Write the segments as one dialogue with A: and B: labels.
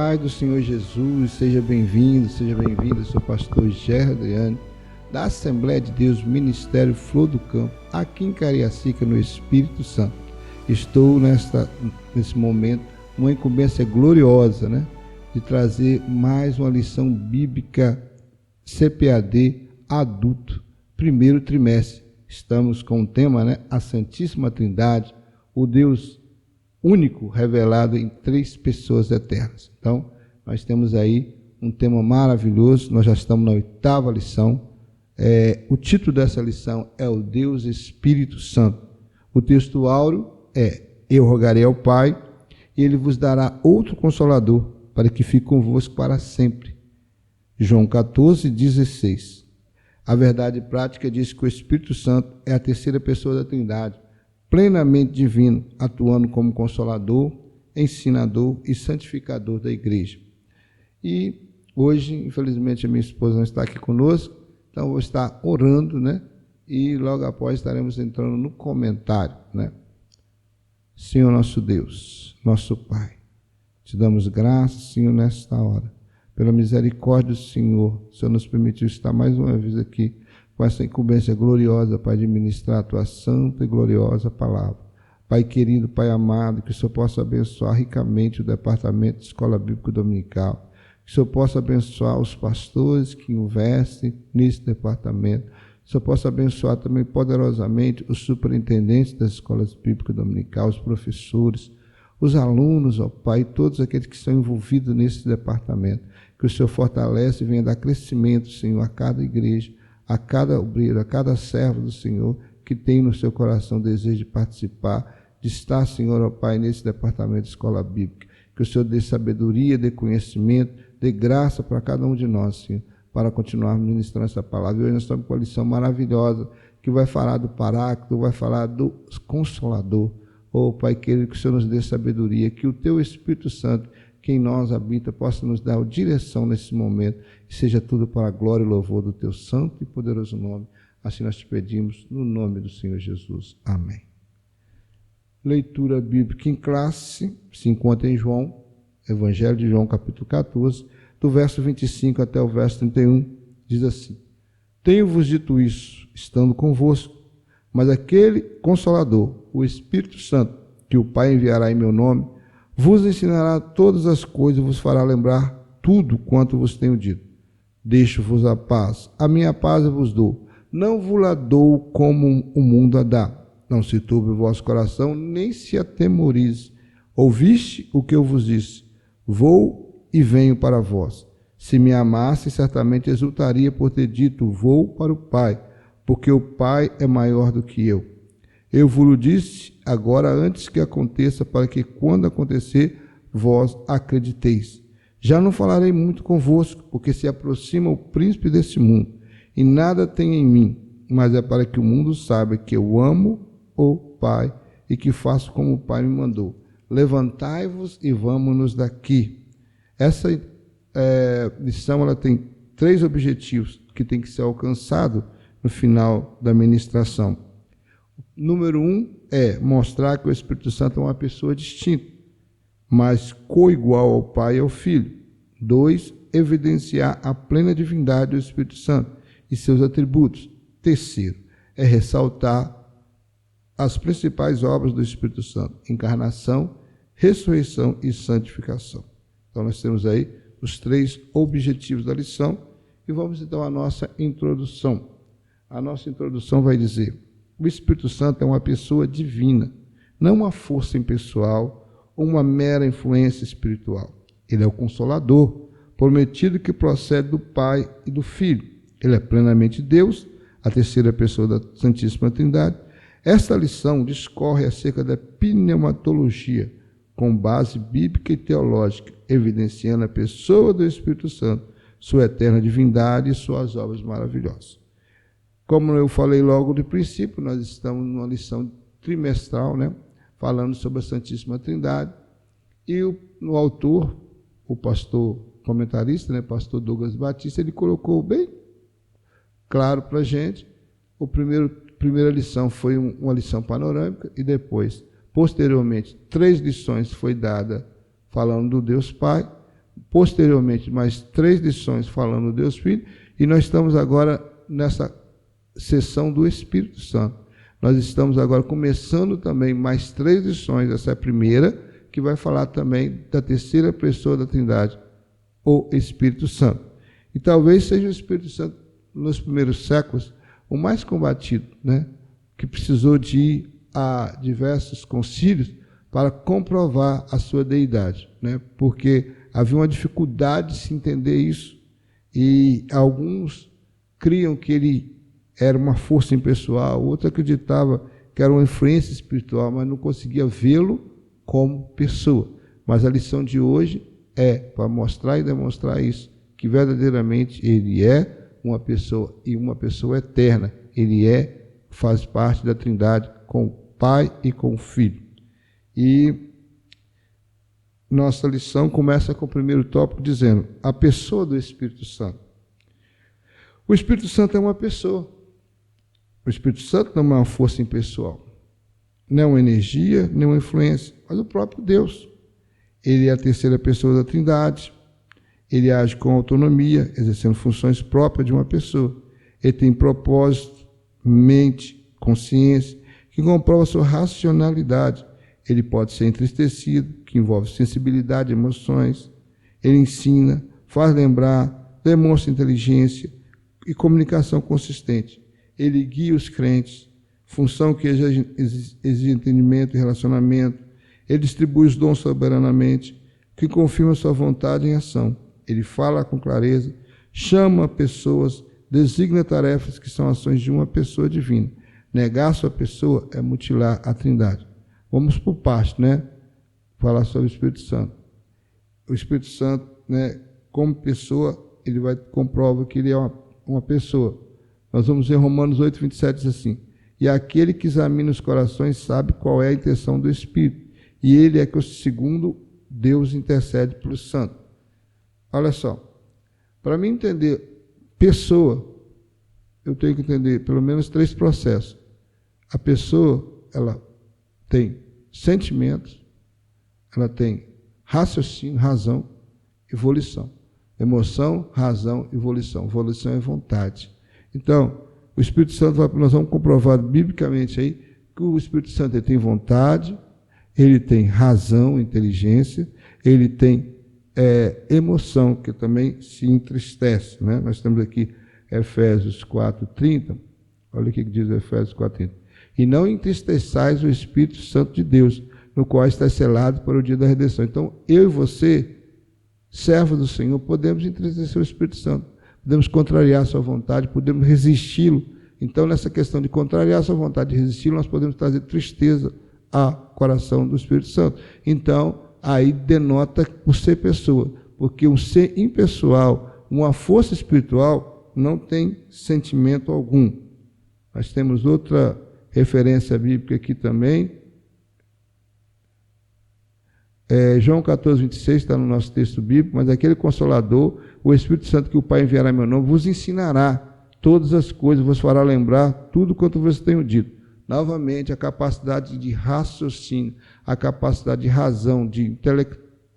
A: paz do Senhor Jesus, seja bem-vindo, seja bem-vinda. Sou o pastor Gerry Adriano, da Assembleia de Deus, Ministério Flor do Campo, aqui em Cariacica, no Espírito Santo. Estou nesse momento, uma incumbência gloriosa, de trazer mais uma lição bíblica CPAD adulto, primeiro trimestre. Estamos com o tema, a Santíssima Trindade, o Deus único revelado em três pessoas eternas. Então, nós temos aí um tema maravilhoso, nós já estamos na 8ª lição. O título dessa lição é o Deus Espírito Santo. O texto áureo é: eu rogarei ao Pai, e Ele vos dará outro Consolador, para que fique convosco para sempre. João 14:16. A verdade prática diz que o Espírito Santo é a terceira pessoa da Trindade, plenamente divino, atuando como Consolador, ensinador e santificador da igreja. E hoje, infelizmente, a minha esposa não está aqui conosco, então eu vou estar orando, e logo após estaremos entrando no comentário, Senhor nosso Deus, nosso Pai, te damos graças, Senhor, nesta hora, pela misericórdia do Senhor. O Senhor nos permitiu estar mais uma vez aqui, com essa incumbência gloriosa, Pai, de ministrar a Tua santa e gloriosa palavra. Pai querido, Pai amado, que o Senhor possa abençoar ricamente o departamento de Escola Bíblica Dominical, que o Senhor possa abençoar os pastores que investem nesse departamento, que o Senhor possa abençoar também poderosamente os superintendentes das escolas bíblicas dominicais, os professores, os alunos, ó Pai, todos aqueles que estão envolvidos nesse departamento, que o Senhor fortalece e venha dar crescimento, Senhor, a cada igreja, a cada obreiro, a cada servo do Senhor que tem no seu coração desejo de participar, de estar, Senhor, ó Pai, nesse departamento de escola bíblica. Que o Senhor dê sabedoria, dê conhecimento, dê graça para cada um de nós, Senhor, para continuar ministrando essa palavra. E hoje nós estamos com uma lição maravilhosa, que vai falar do Paráclito, vai falar do Consolador. Oh, Pai querido, que o Senhor nos dê sabedoria, que o Teu Espírito Santo, que em nós habita, possa nos dar direção nesse momento, e seja tudo para a glória e louvor do Teu santo e poderoso nome. Assim nós te pedimos, no nome do Senhor Jesus. Amém. Leitura bíblica em classe se encontra em João, Evangelho de João, capítulo 14, do verso 25 até o verso 31, diz assim: tenho-vos dito isso, estando convosco, mas aquele Consolador, o Espírito Santo, que o Pai enviará em meu nome, vos ensinará todas as coisas e vos fará lembrar tudo quanto vos tenho dito. Deixo-vos a paz, a minha paz eu vos dou. Não vos la dou como o mundo a dá. Não se turbe o vosso coração, nem se atemorize. Ouviste o que eu vos disse? Vou e venho para vós. Se me amasse, certamente exultaria por ter dito: vou para o Pai, porque o Pai é maior do que eu. Eu vos disse agora antes que aconteça, para que quando acontecer, vós acrediteis. Já não falarei muito convosco, porque se aproxima o príncipe desse mundo, e nada tem em mim, mas é para que o mundo saiba que eu amo o Pai, e que faço como o Pai me mandou. Levantai-vos e vamos-nos daqui. Essa lição ela tem 3 objetivos que tem que ser alcançado no final da ministração. Número 1 é mostrar que o Espírito Santo é uma pessoa distinta, mas coigual ao Pai e ao Filho. 2, evidenciar a plena divindade do Espírito Santo e seus atributos. 3, é ressaltar as principais obras do Espírito Santo: encarnação, ressurreição e santificação. Então nós temos aí os 3 objetivos da lição e vamos então à nossa introdução. A nossa introdução vai dizer: o Espírito Santo é uma pessoa divina, não uma força impessoal ou uma mera influência espiritual. Ele é o Consolador, prometido, que procede do Pai e do Filho. Ele é plenamente Deus, a terceira pessoa da Santíssima Trindade. Esta lição discorre acerca da pneumatologia, com base bíblica e teológica, evidenciando a pessoa do Espírito Santo, sua eterna divindade e suas obras maravilhosas. Como eu falei logo de princípio, nós estamos numa lição trimestral, falando sobre a Santíssima Trindade, e o autor, o pastor comentarista, pastor Douglas Batista, ele colocou bem claro para a gente. Primeira lição foi uma lição panorâmica, e depois, posteriormente, 3 lições foi dada falando do Deus Pai, posteriormente mais 3 lições falando do Deus Filho, e nós estamos agora nessa sessão do Espírito Santo. Nós estamos agora começando também mais 3 lições, essa é a primeira, que vai falar também da terceira pessoa da Trindade, o Espírito Santo. E talvez seja o Espírito Santo, nos primeiros séculos, o mais combatido, né? Que precisou de ir a diversos concílios para comprovar a sua deidade, né? Porque havia uma dificuldade de se entender isso, e alguns criam que ele era uma força impessoal, outro acreditava que era uma influência espiritual, mas não conseguia vê-lo como pessoa. Mas a lição de hoje é para mostrar e demonstrar isso, que verdadeiramente ele é uma pessoa, e uma pessoa eterna. Ele faz parte da Trindade com o Pai e com o Filho. E nossa lição começa com o primeiro tópico dizendo: a pessoa do Espírito Santo. O Espírito Santo é uma pessoa. O Espírito Santo não é uma força impessoal, não é uma energia, nem uma influência, mas o próprio Deus. Ele é a terceira pessoa da Trindade. Ele age com autonomia, exercendo funções próprias de uma pessoa. Ele tem propósito, mente, consciência, que comprova sua racionalidade. Ele pode ser entristecido, que envolve sensibilidade, emoções. Ele ensina, faz lembrar, demonstra inteligência e comunicação consistente. Ele guia os crentes, função que exige entendimento e relacionamento. Ele distribui os dons soberanamente, que confirma sua vontade em ação. Ele fala com clareza, chama pessoas, designa tarefas que são ações de uma pessoa divina. Negar sua pessoa é mutilar a Trindade. Vamos por parte, né? Falar sobre o Espírito Santo. O Espírito Santo, né, como pessoa, ele comprova que ele é uma pessoa. Nós vamos ver Romanos 8, 27, diz assim: e aquele que examina os corações sabe qual é a intenção do Espírito, e ele é que, segundo Deus, intercede pelos santos. Olha só, para mim entender pessoa, eu tenho que entender pelo menos 3 processos. A pessoa, ela tem sentimentos, ela tem raciocínio, razão e volição. Emoção, razão e volição. Volição é vontade. Então, o Espírito Santo, nós vamos comprovar biblicamente aí que o Espírito Santo ele tem vontade, ele tem razão, inteligência, ele tem emoção, que também se entristece, né? Nós temos aqui Efésios 4:30, olha o que diz Efésios 4:30. E não entristeçais o Espírito Santo de Deus, no qual está selado para o dia da redenção. Então, eu e você, servos do Senhor, podemos entristecer o Espírito Santo, podemos contrariar a sua vontade, podemos resisti-lo. Então, nessa questão de contrariar a sua vontade, de resisti-lo, nós podemos trazer tristeza ao coração do Espírito Santo. Então, aí denota por ser pessoa, porque um ser impessoal, uma força espiritual, não tem sentimento algum. Nós temos outra referência bíblica aqui também. João 14, 26 está no nosso texto bíblico, mas aquele Consolador, o Espírito Santo que o Pai enviará em meu nome, vos ensinará todas as coisas, vos fará lembrar tudo quanto vos tenho dito. Novamente, a capacidade de raciocínio, a capacidade de razão, de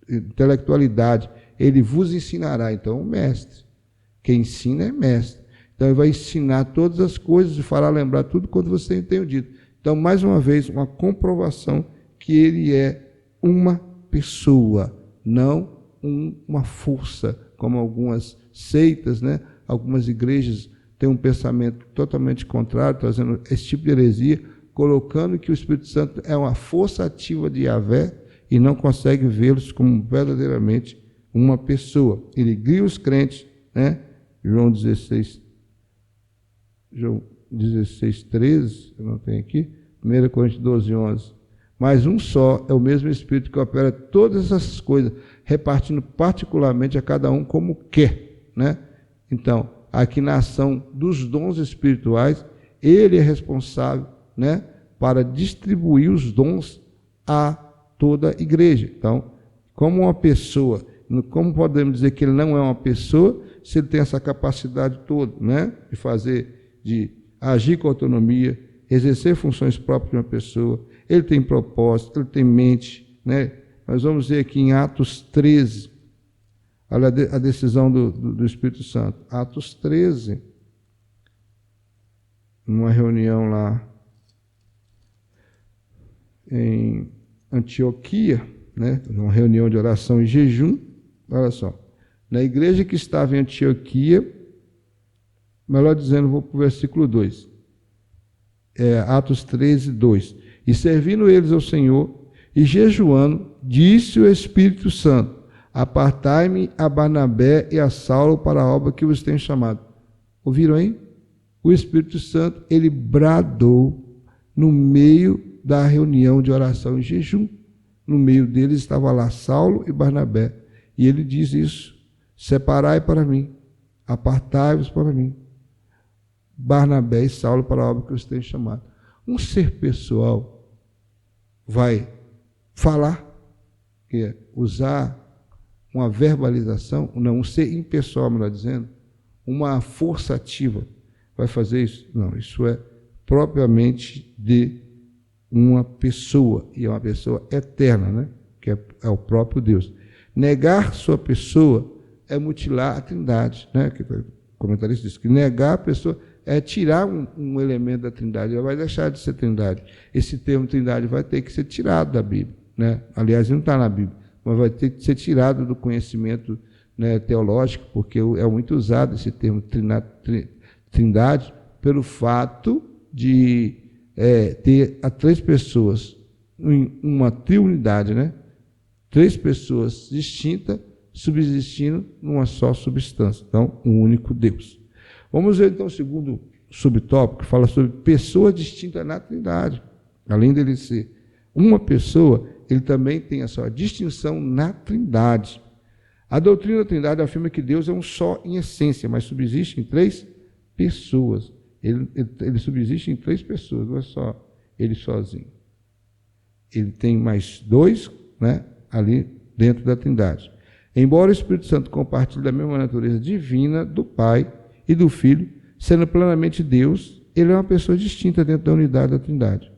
A: intelectualidade, ele vos ensinará. Então, o mestre, quem ensina é mestre. Então, ele vai ensinar todas as coisas e fará lembrar tudo quanto você tem dito. Então, mais uma vez, uma comprovação que ele é uma pessoa, não uma força, como algumas seitas, né? Algumas igrejas têm um pensamento totalmente contrário, trazendo esse tipo de heresia, colocando que o Espírito Santo é uma força ativa de Yahvé e não consegue vê-los como verdadeiramente uma pessoa. Ele guia os crentes, né? João 16, 13, eu não tenho aqui, 1 Coríntios 12, 11. Mas um só é o mesmo Espírito que opera todas essas coisas, repartindo particularmente a cada um como quer, né? Então, aqui na ação dos dons espirituais, ele é responsável, né, para distribuir os dons a toda a igreja. Então, como uma pessoa, como podemos dizer que ele não é uma pessoa, se ele tem essa capacidade toda, né, de agir com autonomia, exercer funções próprias de uma pessoa, ele tem propósito, ele tem mente, né? Nós vamos ver aqui em Atos 13, Olha a decisão do Espírito Santo. Atos 13, numa reunião lá em Antioquia, né? Uma reunião de oração e jejum. Olha só. Na igreja que estava em Antioquia, melhor dizendo, vou para o versículo 2. Atos 13, 2. E servindo eles ao Senhor e jejuando, disse o Espírito Santo: apartai-me a Barnabé e a Saulo para a obra que vos tenho chamado. Ouviram aí? O Espírito Santo, ele bradou no meio da reunião de oração e jejum. No meio deles estava lá Saulo e Barnabé. E ele diz isso: separai para mim, apartai-vos para mim, Barnabé e Saulo para a obra que eu tenho chamado. Um ser pessoal vai falar, que é usar uma verbalização, não, um ser impessoal, melhor dizendo, uma força ativa, vai fazer isso? Não, isso é propriamente de uma pessoa, e é uma pessoa eterna, né? Que é o próprio Deus. Negar sua pessoa é mutilar a Trindade, né? Que o comentarista diz que negar a pessoa é tirar um elemento da Trindade, ela vai deixar de ser Trindade. Esse termo Trindade vai ter que ser tirado da Bíblia, né? Aliás, não está na Bíblia, mas vai ter que ser tirado do conhecimento, né, teológico, porque é muito usado esse termo Trindade pelo fato de ter a três pessoas em uma triunidade, né? Três pessoas distintas subsistindo numa só substância. Então, um único Deus. Vamos ver então o segundo subtópico, que fala sobre pessoas distintas na Trindade. Além dele ser uma pessoa, ele também tem a sua distinção na Trindade. A doutrina da Trindade afirma que Deus é um só em essência, mas subsiste em três pessoas. Ele subsiste em três pessoas, não é só ele sozinho. Ele tem mais dois, né, ali dentro da Trindade. Embora o Espírito Santo compartilhe da mesma natureza divina do Pai e do Filho, sendo plenamente Deus, ele é uma pessoa distinta dentro da unidade da Trindade.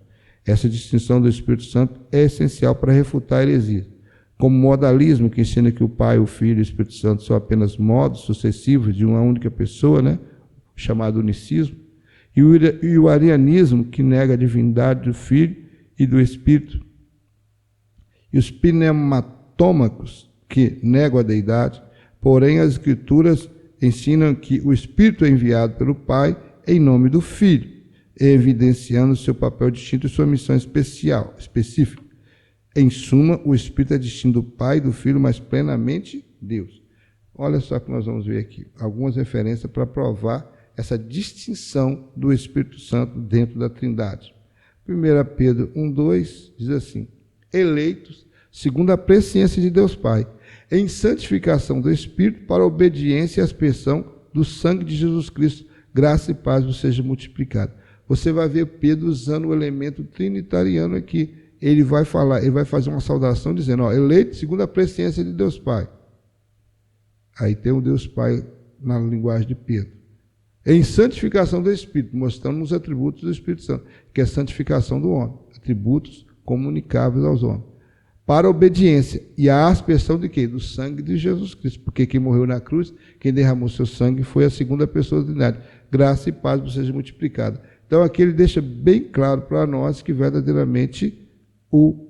A: Essa distinção do Espírito Santo é essencial para refutar a heresia. Como modalismo, que ensina que o Pai, o Filho e o Espírito Santo são apenas modos sucessivos de uma única pessoa, né, chamado unicismo, e o arianismo, que nega a divindade do Filho e do Espírito, e os pneumatômacos, que negam a deidade. Porém, as Escrituras ensinam que o Espírito é enviado pelo Pai em nome do Filho, evidenciando seu papel distinto e sua missão específica. Em suma, o Espírito é distinto do Pai e do Filho, mas plenamente Deus. Olha só que nós vamos ver aqui algumas referências para provar essa distinção do Espírito Santo dentro da Trindade. 1 Pedro 1:2 diz assim: eleitos segundo a presciência de Deus Pai, em santificação do Espírito, para a obediência e aspersão do sangue de Jesus Cristo, graça e paz vos seja multiplicada. Você vai ver Pedro usando o elemento trinitariano aqui. Ele vai fazer uma saudação dizendo, eleito segundo a presciência de Deus Pai. Aí tem o Deus Pai na linguagem de Pedro. Em santificação do Espírito, mostrando os atributos do Espírito Santo, que é a santificação do homem, atributos comunicáveis aos homens. Para a obediência e a aspersão de quê? Do sangue de Jesus Cristo, porque quem morreu na cruz, quem derramou seu sangue foi a segunda pessoa da Trindade. Graça e paz vos seja multiplicada. Então aqui ele deixa bem claro para nós que verdadeiramente o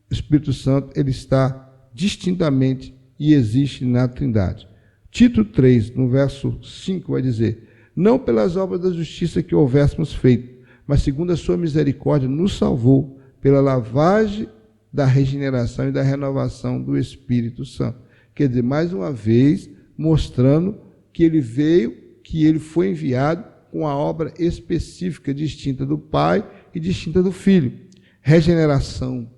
A: Espírito Santo ele está distintamente e existe na Trindade. Tito 3, no verso 5, vai dizer: não pelas obras da justiça que houvéssemos feito, mas segundo a sua misericórdia nos salvou pela lavagem da regeneração e da renovação do Espírito Santo. Quer dizer, mais uma vez, mostrando que ele veio, que ele foi enviado com a obra específica, distinta do Pai e distinta do Filho. Regeneração.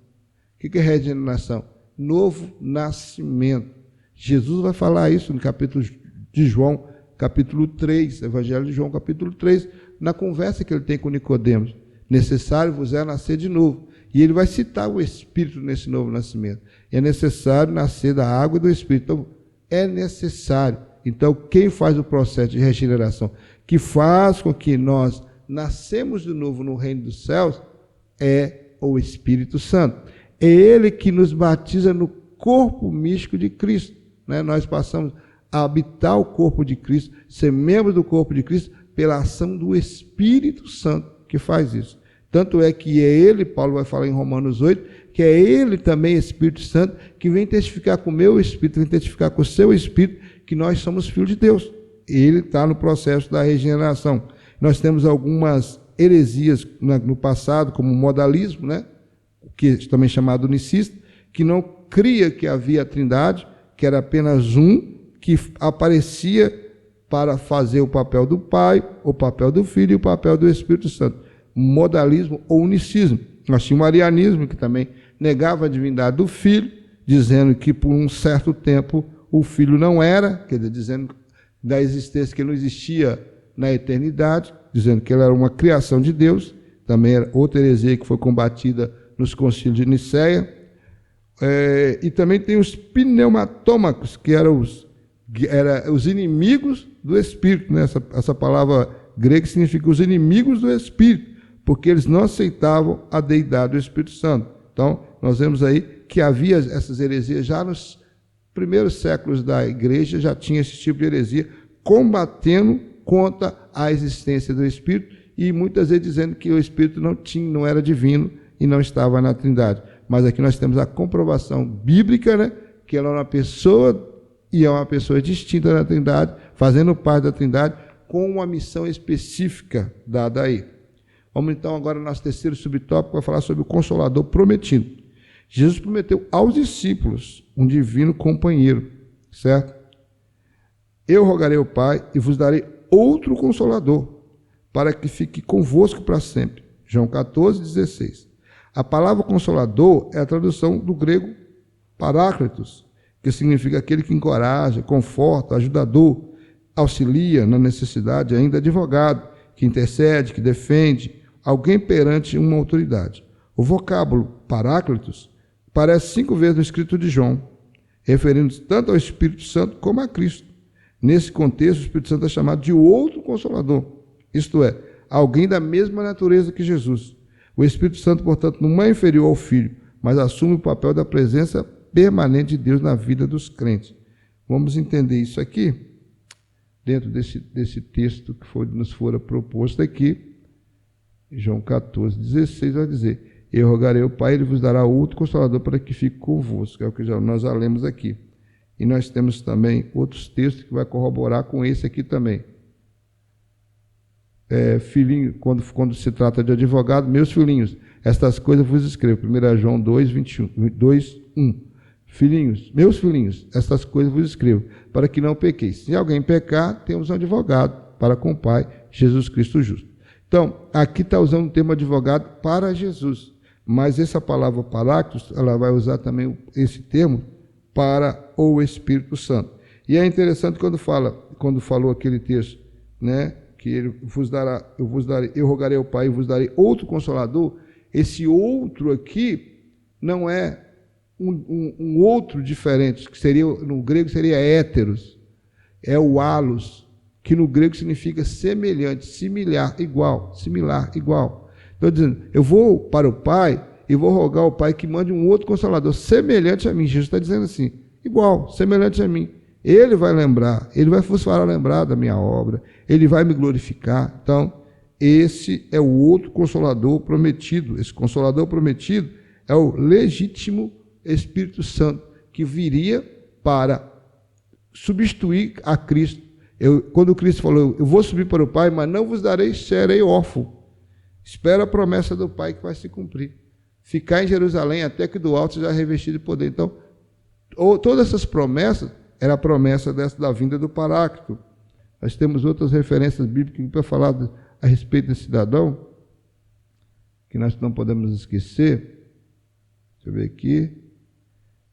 A: O que é regeneração? Novo nascimento. Jesus vai falar isso no capítulo de João, capítulo 3, Evangelho de João, capítulo 3, na conversa que ele tem com Nicodemos. Necessário vos é nascer de novo. E ele vai citar o Espírito nesse novo nascimento. É necessário nascer da água e do Espírito. Então, é necessário. Então, quem faz o processo de regeneração, que faz com que nós nascemos de novo no reino dos céus, é o Espírito Santo. É ele que nos batiza no corpo místico de Cristo. né? Nós passamos a habitar o corpo de Cristo, ser membro do corpo de Cristo, pela ação do Espírito Santo que faz isso. Tanto é que é Ele, Paulo vai falar em Romanos 8, que é Ele também, Espírito Santo, que vem testificar com o meu Espírito, vem testificar com o seu Espírito, que nós somos filhos de Deus. Ele está no processo da regeneração. Nós temos algumas heresias no passado, como o modalismo, né? Que é também chamado unicista, que não cria que havia a Trindade, que era apenas um, que aparecia para fazer o papel do Pai, o papel do Filho e o papel do Espírito Santo. Modalismo ou unicismo. Nós tínhamos o arianismo, que também negava a divindade do Filho, dizendo que por um certo tempo o Filho não era, quer dizer, dizendo da existência que ele não existia na eternidade, dizendo que ele era uma criação de Deus. Também era outra heresia que foi combatida nos concílios de Nicéia. E também tem os pneumatômacos, que eram os inimigos do Espírito, né? Essa palavra grega significa os inimigos do Espírito, porque eles não aceitavam a deidade do Espírito Santo. Então, nós vemos aí que havia essas heresias já nos primeiros séculos da igreja, já tinha esse tipo de heresia, combatendo contra a existência do Espírito, e muitas vezes dizendo que o Espírito não era divino e não estava na Trindade. Mas aqui nós temos a comprovação bíblica, né, que ela é uma pessoa, e é uma pessoa distinta da Trindade, fazendo parte da Trindade, com uma missão específica dada aí. Vamos então agora ao nosso terceiro subtópico, para falar sobre o Consolador prometido. Jesus prometeu aos discípulos um divino companheiro, certo? Eu rogarei ao Pai e vos darei outro Consolador, para que fique convosco para sempre. João 14, 16. A palavra Consolador é a tradução do grego Paráclitos, que significa aquele que encoraja, conforta, ajudador, auxilia na necessidade, ainda advogado, que intercede, que defende, alguém perante uma autoridade. O vocábulo Paráclitos aparece 5 vezes no escrito de João, referindo-se tanto ao Espírito Santo como a Cristo. Nesse contexto, o Espírito Santo é chamado de outro Consolador, isto é, alguém da mesma natureza que Jesus. O Espírito Santo, portanto, não é inferior ao Filho, mas assume o papel da presença permanente de Deus na vida dos crentes. Vamos entender isso aqui, dentro desse texto que nos fora proposto aqui. João 14, 16 vai dizer: eu rogarei ao Pai, ele vos dará outro Consolador para que fique convosco. É o que nós já lemos aqui. E nós temos também outros textos que vai corroborar com esse aqui também. Filhinho, quando se trata de advogado, meus filhinhos, estas coisas vos escrevo. 1 João 2, 1. Filhinhos, meus filhinhos, estas coisas vos escrevo, para que não pequeis. Se alguém pecar, temos um advogado para com o Pai, Jesus Cristo justo. Então, aqui está usando o termo advogado para Jesus, mas essa palavra Paráclitos, ela vai usar também esse termo para o Espírito Santo. E é interessante quando falou aquele texto, né, que ele eu rogarei ao Pai e vos darei outro Consolador. Esse outro aqui não é um outro diferente, que seria, no grego seria héteros, é o halos, que no grego significa semelhante, similar, igual. Estou dizendo, eu vou para o Pai e vou rogar ao Pai que mande um outro Consolador, semelhante a mim. Jesus está dizendo assim, igual, semelhante a mim. Ele vai lembrar, ele vai vos fará lembrar da minha obra, ele vai me glorificar. Então, esse é o outro Consolador prometido. Esse Consolador prometido é o legítimo Espírito Santo, que viria para substituir a Cristo. Quando Cristo falou, eu vou subir para o Pai, mas não vos darei, serei órfão. Espera a promessa do Pai que vai se cumprir. Ficar em Jerusalém até que do alto seja revestido de poder. Então, todas essas promessas, era a promessa da vinda do Paráclito. Nós temos outras referências bíblicas para falar a respeito desse cidadão, que nós não podemos esquecer. Deixa eu ver aqui.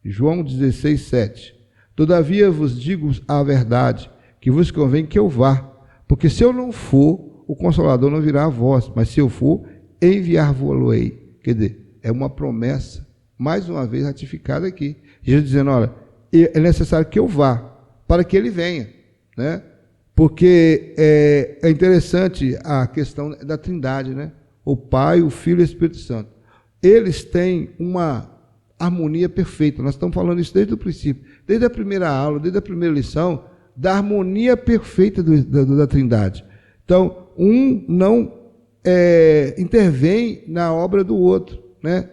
A: João 16, 7. Todavia vos digo a verdade, que vos convém que eu vá, porque se eu não for, o Consolador não virá a vós, mas se eu for, enviar-vos-ei. Quer dizer, é uma promessa, mais uma vez ratificada aqui. Jesus dizendo, olha, é necessário que eu vá, para que ele venha, né? Porque é interessante a questão da Trindade, né? O Pai, o Filho e o Espírito Santo. Eles têm uma harmonia perfeita. Nós estamos falando isso desde o princípio, desde a primeira aula, desde a primeira lição, da harmonia perfeita da Trindade. Então, um não intervém na obra do outro, né?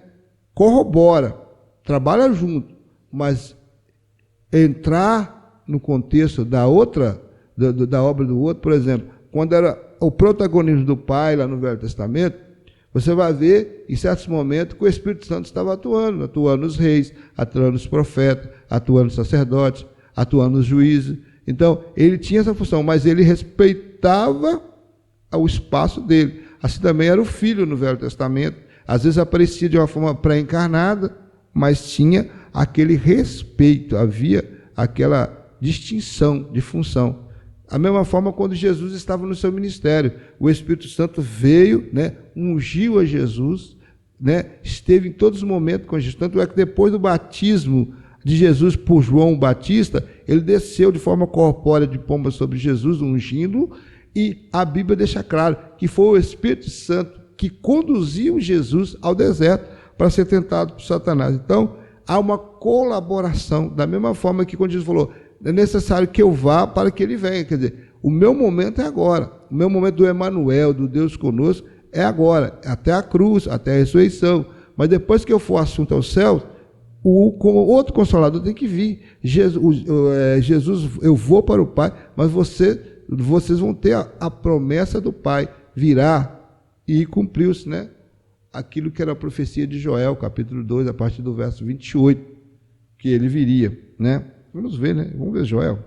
A: Corrobora, trabalha junto, mas entrar no contexto da outra, da obra do outro, por exemplo, quando era o protagonismo do Pai lá no Velho Testamento, você vai ver, em certos momentos, que o Espírito Santo estava atuando nos reis, atuando nos profetas, atuando nos sacerdotes, atuando nos juízes. Então, ele tinha essa função, mas ele respeitava o espaço dele. Assim também era o Filho no Velho Testamento. Às vezes aparecia de uma forma pré-encarnada, mas tinha aquele respeito, havia aquela distinção de função. A mesma forma quando Jesus estava no seu ministério, o Espírito Santo veio, né, ungiu a Jesus, né, esteve em todos os momentos com Jesus. Tanto é que depois do batismo de Jesus por João Batista, ele desceu de forma corpórea de pomba sobre Jesus, ungindo, e a Bíblia deixa claro que foi o Espírito Santo que conduziu Jesus ao deserto para ser tentado por Satanás. Então, há uma colaboração, da mesma forma que quando Jesus falou, é necessário que eu vá para que ele venha. Quer dizer, o meu momento é agora. O meu momento do Emanuel, do Deus conosco, é agora, até a cruz, até a ressurreição. Mas depois que eu for assunto aos céus, como outro Consolador tem que vir. Jesus, eu vou para o Pai, mas vocês vão ter a promessa do Pai. Virá e cumpriu-se, né? Aquilo que era a profecia de Joel, capítulo 2, a partir do verso 28, que ele viria, né? Vamos ver, né? Vamos ver Joel.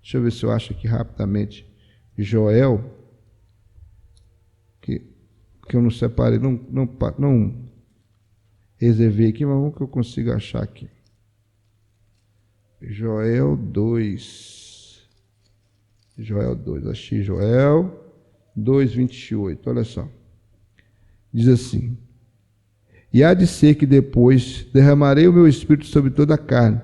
A: Deixa eu ver se eu acho aqui rapidamente. Joel, que eu não separei, não reservei aqui, mas vamos que eu consigo achar aqui. Joel 2. Achei Joel 2, 28. Olha só. Diz assim: e há de ser que depois derramarei o meu espírito sobre toda a carne,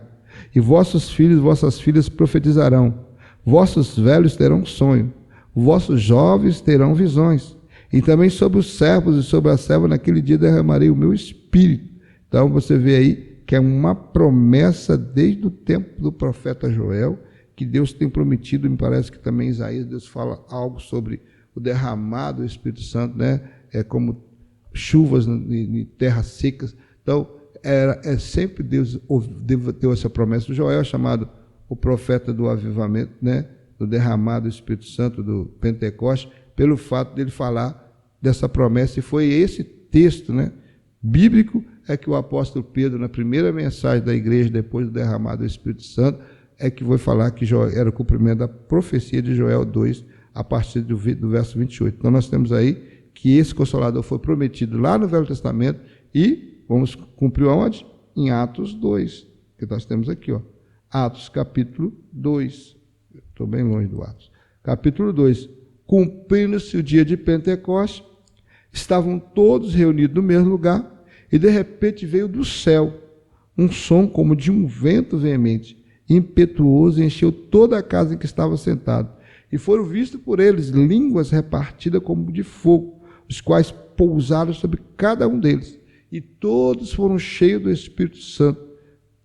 A: e vossos filhos e vossas filhas profetizarão, vossos velhos terão sonho, vossos jovens terão visões, e também sobre os servos e sobre a serva naquele dia derramarei o meu espírito. Então você vê aí que é uma promessa desde o tempo do profeta Joel, que Deus tem prometido. Me parece que também em Isaías Deus fala algo sobre o derramado do Espírito Santo, né? É como chuvas em terras secas. Então, sempre Deus deu essa promessa. O Joel é chamado o profeta do avivamento, né? Do derramado do Espírito Santo, do Pentecoste, pelo fato dele falar dessa promessa. E foi esse texto, né, bíblico, é que o apóstolo Pedro, na primeira mensagem da igreja, depois do derramado do Espírito Santo, é que vai falar que era o cumprimento da profecia de Joel 2, a partir do verso 28. Então, nós temos aí que esse Consolador foi prometido lá no Velho Testamento e vamos cumprir aonde? Em Atos 2, que nós temos aqui, ó. Atos capítulo 2. Estou bem longe do Atos. Capítulo 2. Cumprindo-se o dia de Pentecostes, estavam todos reunidos no mesmo lugar e de repente veio do céu um som como de um vento veemente, impetuoso, e encheu toda a casa em que estava sentado. E foram vistos por eles línguas repartidas como de fogo, os quais pousaram sobre cada um deles. E todos foram cheios do Espírito Santo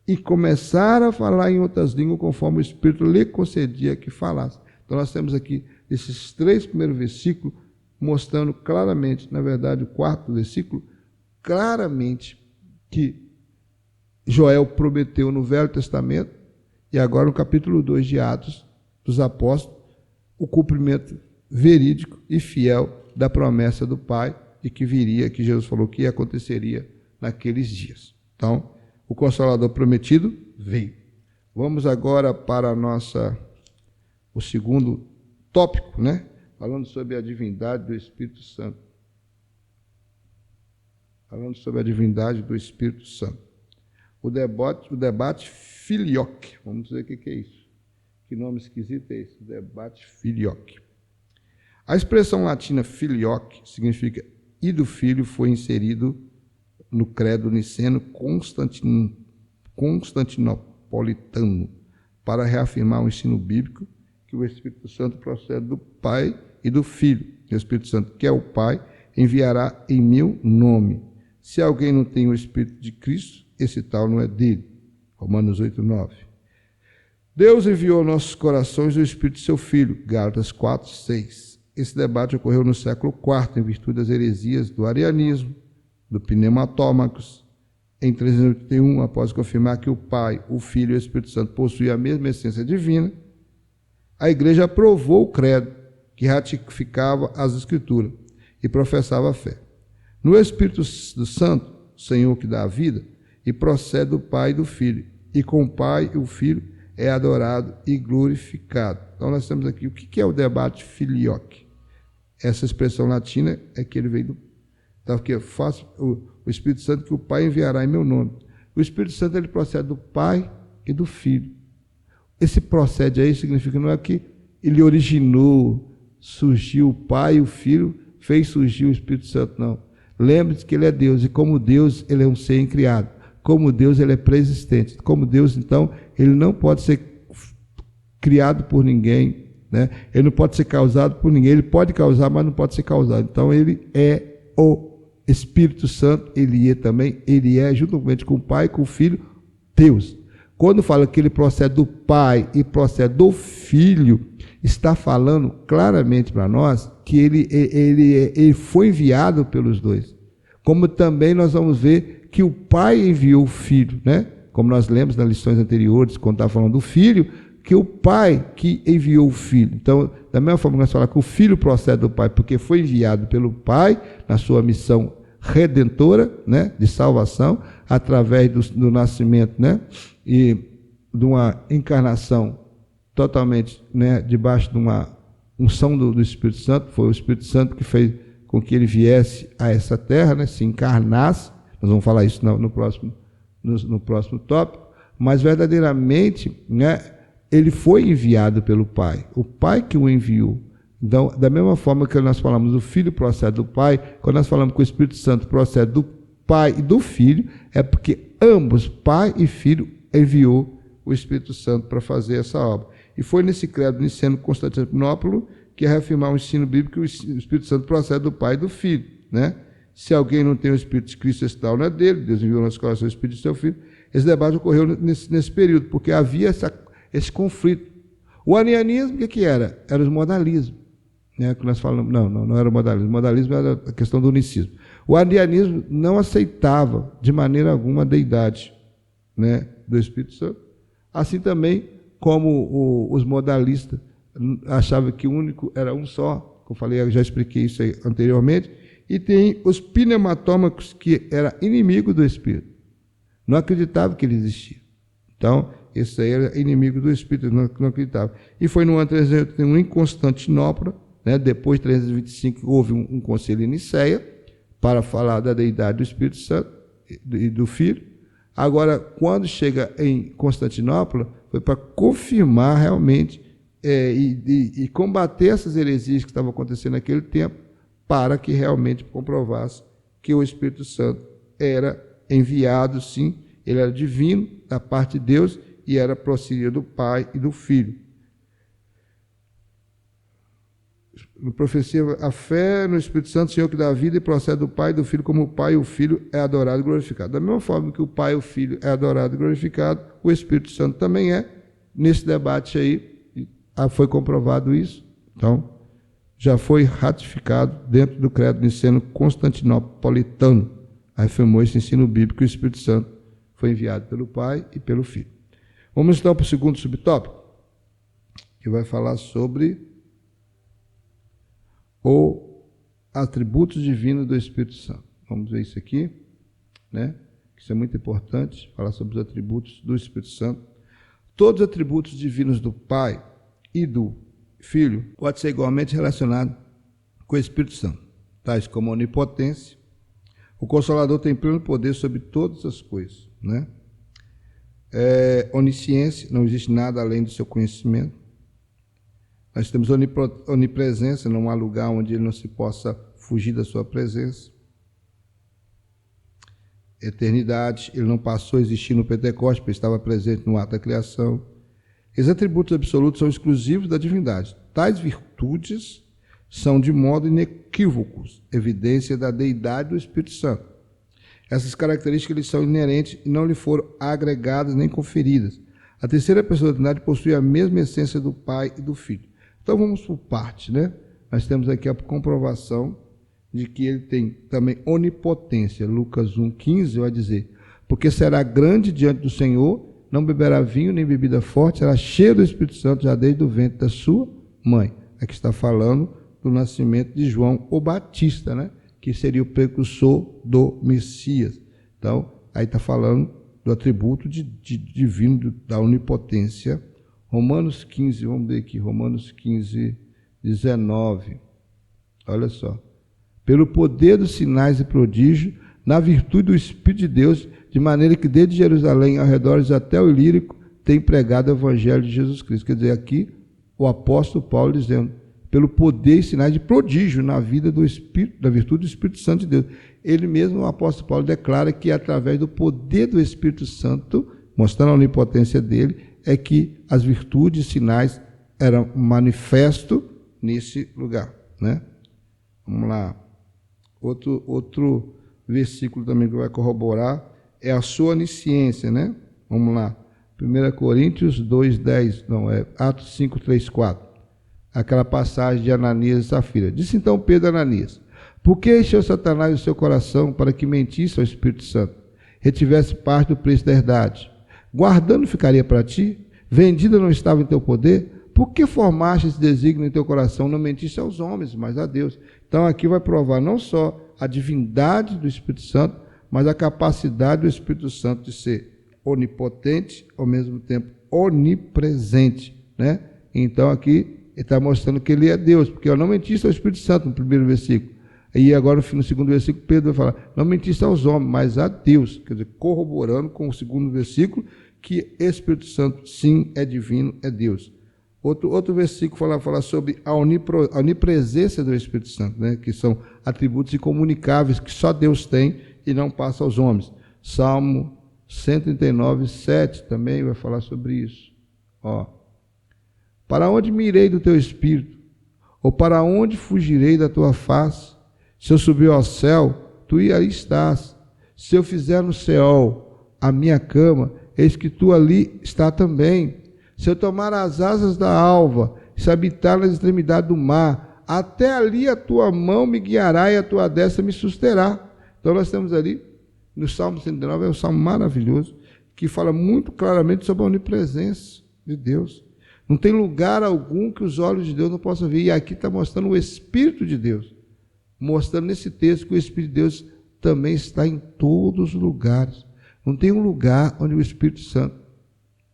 A: e começaram a falar em outras línguas, conforme o Espírito lhe concedia que falasse. Então nós temos aqui esses 3 primeiros versículos mostrando claramente, na verdade o 4º versículo, claramente que Joel prometeu no Velho Testamento e agora no capítulo 2 de Atos dos Apóstolos, o cumprimento verídico e fiel da promessa do Pai e que viria, que Jesus falou que aconteceria naqueles dias. Então, o Consolador prometido veio. Vamos agora para o segundo tópico, né? Falando sobre a divindade do Espírito Santo. Falando sobre a divindade do Espírito Santo. O debate filioque. Vamos ver o que é isso. Que nome esquisito é esse? Debate filioque. A expressão latina filioque significa e do filho foi inserido no credo niceno constantinopolitano para reafirmar o ensino bíblico que o Espírito Santo procede do Pai e do Filho. O Espírito Santo, que é o Pai, enviará em meu nome. Se alguém não tem o Espírito de Cristo, esse tal não é dele. Romanos 8, 9. Deus enviou aos nossos corações o Espírito de seu Filho, Gálatas 4, 6. Esse debate ocorreu no século IV, em virtude das heresias do arianismo, do pneumatômacos. Em 381, após confirmar que o Pai, o Filho e o Espírito Santo possuem a mesma essência divina, a Igreja aprovou o credo, que ratificava as Escrituras e professava a fé. No Espírito do Santo, Senhor que dá a vida, e procede do Pai e do Filho, e com o Pai e o Filho é adorado e glorificado. Então nós temos aqui, o que é o debate filioque? Essa expressão latina é que ele veio do... Então, que faço o Espírito Santo que o Pai enviará em meu nome. O Espírito Santo ele procede do Pai e do Filho. Esse procede aí significa não é que ele originou, surgiu o Pai e o Filho, fez surgir o Espírito Santo, não. Lembre-se que ele é Deus, e como Deus, ele é um ser incriado. Como Deus, ele é preexistente. Como Deus, então, ele não pode ser criado por ninguém, né? Ele não pode ser causado por ninguém. Ele pode causar, mas não pode ser causado. Então, ele é o Espírito Santo, ele é, juntamente com o Pai e com o Filho, Deus. Quando fala que ele procede do Pai e procede do Filho, está falando claramente para nós que ele foi enviado pelos dois. Como também nós vamos ver que o Pai enviou o Filho, né? Como nós lemos nas lições anteriores, quando estava falando do Filho, que o Pai que enviou o Filho. Então, da mesma forma que nós falamos que o Filho procede do Pai, porque foi enviado pelo Pai na sua missão redentora, né, de salvação, através do nascimento, né, e de uma encarnação totalmente, né, debaixo de uma unção do Espírito Santo. Foi o Espírito Santo que fez com que ele viesse a essa terra, né, se encarnasse. Nós vamos falar isso no próximo tópico, mas verdadeiramente, né, ele foi enviado pelo Pai, o Pai que o enviou. Então, da mesma forma que nós falamos o Filho procede do Pai, quando nós falamos que o Espírito Santo procede do Pai e do Filho, é porque ambos, Pai e Filho, enviou o Espírito Santo para fazer essa obra. E foi nesse credo Niceno-Constantinopla que é reafirmar o ensino bíblico que o Espírito Santo procede do Pai e do Filho, né? Se alguém não tem o Espírito de Cristo, esse tal não é dele. Deus enviou no nosso coração o Espírito de seu Filho. Esse debate ocorreu nesse período, porque havia esse conflito. O arianismo, o que era? Era os modalismos, né, que nós falamos. Não era o modalismo. O modalismo era a questão do unicismo. O arianismo não aceitava de maneira alguma a deidade, né, do Espírito Santo. Assim também como os modalistas achavam que o único era um só, como eu falei, eu já expliquei isso aí anteriormente. E tem os pneumatômacos, que era inimigo do Espírito. Não acreditava que ele existia. Então, esse aí era inimigo do Espírito, não acreditava. E foi no ano 381, em Constantinopla, né, depois de 325, houve um concílio em Nicéia, para falar da deidade do Espírito Santo e do Filho. Agora, quando chega em Constantinopla, foi para confirmar realmente e combater essas heresias que estavam acontecendo naquele tempo, para que realmente comprovasse que o Espírito Santo era enviado, sim, ele era divino, da parte de Deus, e era procedia do Pai e do Filho. No profecia, a fé no Espírito Santo, Senhor que dá a vida, e procede do Pai e do Filho, como o Pai e o Filho é adorado e glorificado. Da mesma forma que o Pai e o Filho é adorado e glorificado, o Espírito Santo também é. Nesse debate aí, foi comprovado isso. Então, já foi ratificado dentro do credo niceno-constantinopolitano. Afirmou esse ensino bíblico que o Espírito Santo foi enviado pelo Pai e pelo Filho. Vamos então para o segundo subtópico, que vai falar sobre os atributos divinos do Espírito Santo. Vamos ver isso aqui, né? Isso é muito importante, falar sobre os atributos do Espírito Santo. Todos os atributos divinos do Pai e do Filho pode ser igualmente relacionado com o Espírito Santo, tais como a onipotência. O Consolador tem pleno poder sobre todas as coisas, né? Onisciência, não existe nada além do seu conhecimento. Nós temos onipresença, não há lugar onde ele não se possa fugir da sua presença. Eternidade, ele não passou a existir no Pentecostes, porque estava presente no ato da criação. Esses atributos absolutos são exclusivos da divindade. Tais virtudes são de modo inequívocos evidência da deidade do Espírito Santo. Essas características lhes são inerentes e não lhe foram agregadas nem conferidas. A terceira pessoa da Trindade possui a mesma essência do Pai e do Filho. Então vamos por partes, né? Nós temos aqui a comprovação de que ele tem também onipotência. Lucas 1,15 vai dizer: porque será grande diante do Senhor, não beberá vinho nem bebida forte, será cheio do Espírito Santo já desde o ventre da sua mãe. Aqui está falando do nascimento de João o Batista, né? Que seria o precursor do Messias. Então, aí está falando do atributo divino da onipotência. Romanos 15, vamos ver aqui, Romanos 15, 19. Olha só. Pelo poder dos sinais e prodígios, na virtude do Espírito de Deus, de maneira que desde Jerusalém, ao redor até o Ilírico, tem pregado o Evangelho de Jesus Cristo. Quer dizer, aqui o apóstolo Paulo dizendo, pelo poder e sinais de prodígio na vida do Espírito, da virtude do Espírito Santo de Deus. Ele mesmo, o apóstolo Paulo, declara que através do poder do Espírito Santo, mostrando a onipotência dele, é que as virtudes e sinais eram manifestos nesse lugar, né? Vamos lá. Outro versículo também que vai corroborar é a sua onisciência, né? Vamos lá. 1 Coríntios 2:10, não, é Atos 5:3-4. Aquela passagem de Ananias e Safira. Disse então Pedro a Ananias: por que encheu Satanás o seu coração para que mentisse ao Espírito Santo, retivesse parte do preço da herdade? Guardando ficaria para ti? Vendida não estava em teu poder? Por que formaste esse desígnio em teu coração? Não mentiste aos homens, mas a Deus. Então aqui vai provar não só a divindade do Espírito Santo, mas a capacidade do Espírito Santo de ser onipotente, ao mesmo tempo onipresente, né? Então aqui ele está mostrando que ele é Deus, porque eu não mentiste ao Espírito Santo no primeiro versículo. E agora no segundo versículo Pedro vai falar, não mentiste aos homens, mas a Deus, quer dizer, corroborando com o segundo versículo, que Espírito Santo sim é divino, é Deus. Outro versículo fala sobre a onipresença do Espírito Santo, né? Que são atributos incomunicáveis que só Deus tem e não passa aos homens. Salmo 139, 7 também vai falar sobre isso. Ó. Para onde me irei do teu Espírito? Ou para onde fugirei da tua face? Se eu subir ao céu, tu aí estás. Se eu fizer no Seol a minha cama, eis que tu ali está também. Se eu tomar as asas da alva, se habitar nas extremidades do mar, até ali a tua mão me guiará e a tua destra me susterá. Então nós temos ali, no Salmo 109, é um salmo maravilhoso, que fala muito claramente sobre a onipresença de Deus. Não tem lugar algum que os olhos de Deus não possam ver. E aqui está mostrando o Espírito de Deus. Mostrando nesse texto que o Espírito de Deus também está em todos os lugares. Não tem um lugar onde o Espírito Santo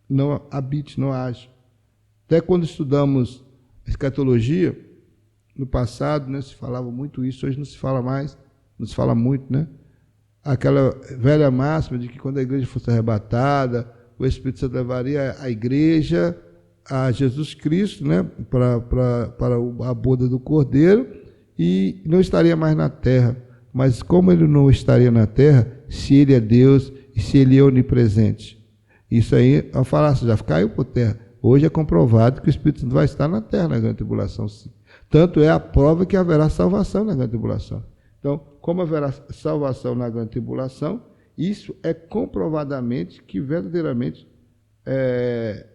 A: não habite, não age. Até quando estudamos escatologia, no passado, né, se falava muito isso, hoje não se fala mais, não se fala muito, né? Aquela velha máxima de que quando a igreja fosse arrebatada, o Espírito Santo levaria a igreja a Jesus Cristo, né, para a boda do Cordeiro, e não estaria mais na terra. Mas como ele não estaria na terra, se ele é Deus e se ele é onipresente? Isso aí, a falácia já caiu por terra. Hoje é comprovado que o Espírito Santo vai estar na terra na grande tribulação, sim. Tanto é a prova que haverá salvação na grande tribulação. Então, como haverá salvação na grande tribulação, isso é comprovadamente que verdadeiramente,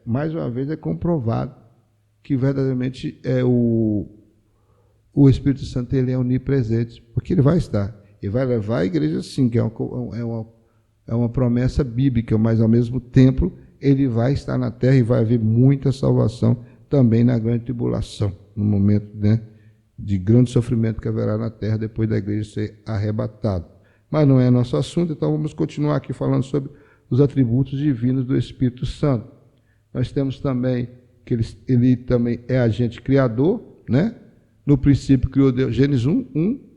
A: mais uma vez, é comprovado que verdadeiramente o Espírito Santo ele é onipresente, porque ele vai estar. Ele vai levar a igreja, sim, que é uma promessa bíblica, mas ao mesmo tempo ele vai estar na terra e vai haver muita salvação também na grande tribulação, no momento, né, de grande sofrimento que haverá na terra depois da igreja ser arrebatada. Mas não é nosso assunto, então vamos continuar aqui falando sobre os atributos divinos do Espírito Santo. Nós temos também que ele também é agente criador, né? No princípio criou Deus, Gênesis 1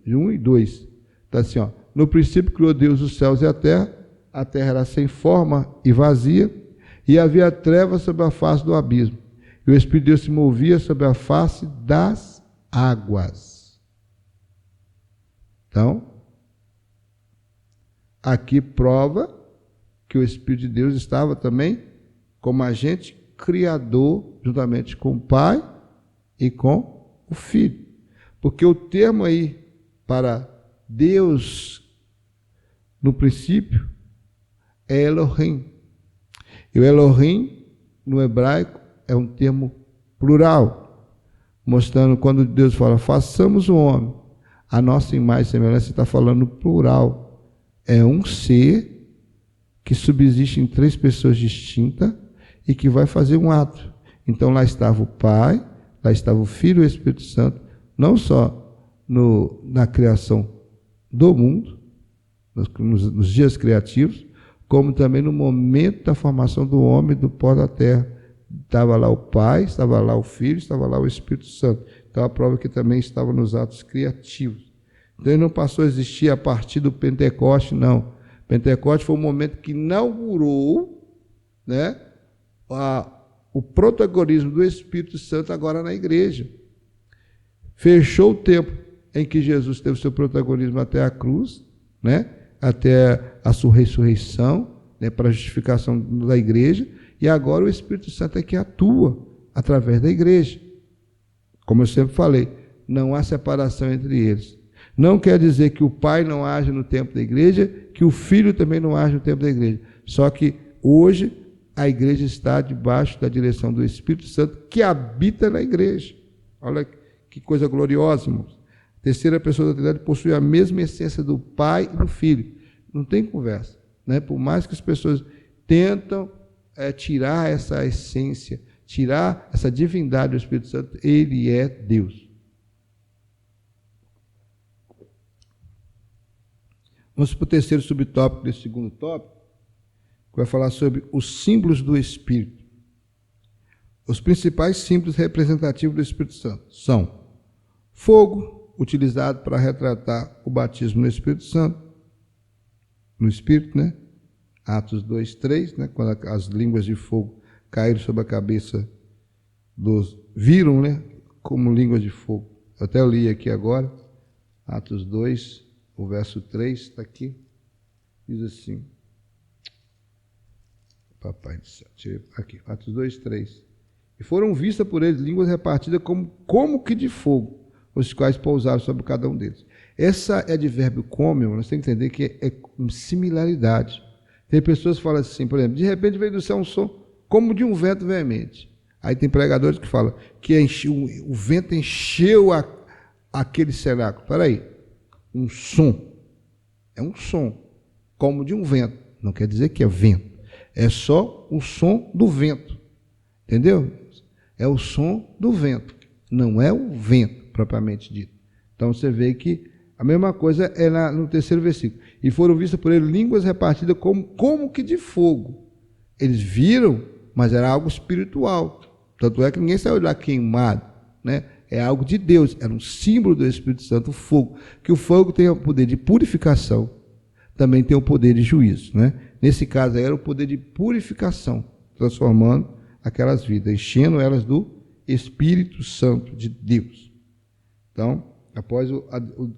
A: e 2. Está assim, ó, no princípio criou Deus os céus e a terra era sem forma e vazia, e havia trevas sobre a face do abismo, e o Espírito de Deus se movia sobre a face das águas. Então, aqui prova que o Espírito de Deus estava também como agente criador, juntamente com o Pai e com o Filho. Porque o termo aí para Deus no princípio, é Elohim. E o Elohim, no hebraico, é um termo plural, mostrando quando Deus fala, façamos o homem, a nossa imagem e semelhança, está falando plural. É um ser que subsiste em 3 pessoas distintas e que vai fazer um ato. Então lá estava o Pai, lá estava o Filho e o Espírito Santo, não só na criação do mundo, nos dias criativos, como também no momento da formação do homem do pó da terra. Estava lá o Pai, estava lá o Filho, estava lá o Espírito Santo. Então a prova que também estava nos atos criativos. Então ele não passou a existir a partir do Pentecoste, não. Pentecoste foi um momento que inaugurou, né, o protagonismo do Espírito Santo agora na igreja. Fechou o tempo em que Jesus teve seu protagonismo até a cruz, né, até a sua ressurreição, né, para a justificação da igreja, e agora o Espírito Santo é que atua através da igreja. Como eu sempre falei, não há separação entre eles. Não quer dizer que o Pai não age no tempo da igreja, que o Filho também não age no tempo da igreja. Só que hoje a igreja está debaixo da direção do Espírito Santo que habita na igreja. Olha que coisa gloriosa, irmãos. A terceira pessoa da Trindade possui a mesma essência do Pai e do Filho. Não tem conversa, né? Por mais que as pessoas tentam tirar essa essência, tirar essa divindade do Espírito Santo, ele é Deus. Vamos para o terceiro subtópico desse segundo tópico, que vai falar sobre os símbolos do Espírito. Os principais símbolos representativos do Espírito Santo são fogo, utilizado para retratar o batismo no Espírito Santo, no Espírito, né? Atos 2, 3, né? Quando as línguas de fogo caíram sobre a cabeça dos... Viram, né? Como línguas de fogo. Eu até li aqui agora, Atos 2, o verso 3, está aqui. Diz assim... Papai do céu, aqui, Atos 2, 3. E foram vistas por eles línguas repartidas como que de fogo, os quais pousaram sobre cada um deles. Essa é de verbo como, nós temos que entender que é similaridade. Tem pessoas que falam assim, por exemplo, de repente veio do céu um som como de um vento veemente. Aí tem pregadores que falam que o vento encheu aquele cenáculo. Espera aí, um som. É um som, como de um vento. Não quer dizer que é vento. É só o som do vento. Entendeu? É o som do vento. Não é o vento, propriamente dito. Então você vê que a mesma coisa é no terceiro versículo. E foram vistas por ele línguas repartidas como que de fogo. Eles viram, mas era algo espiritual. Tanto é que ninguém saiu lá queimado, né? É algo de Deus, era um símbolo do Espírito Santo, o fogo. Que o fogo tem o poder de purificação, também tem o poder de juízo, né? Nesse caso aí era o poder de purificação, transformando aquelas vidas, enchendo elas do Espírito Santo de Deus. Então, após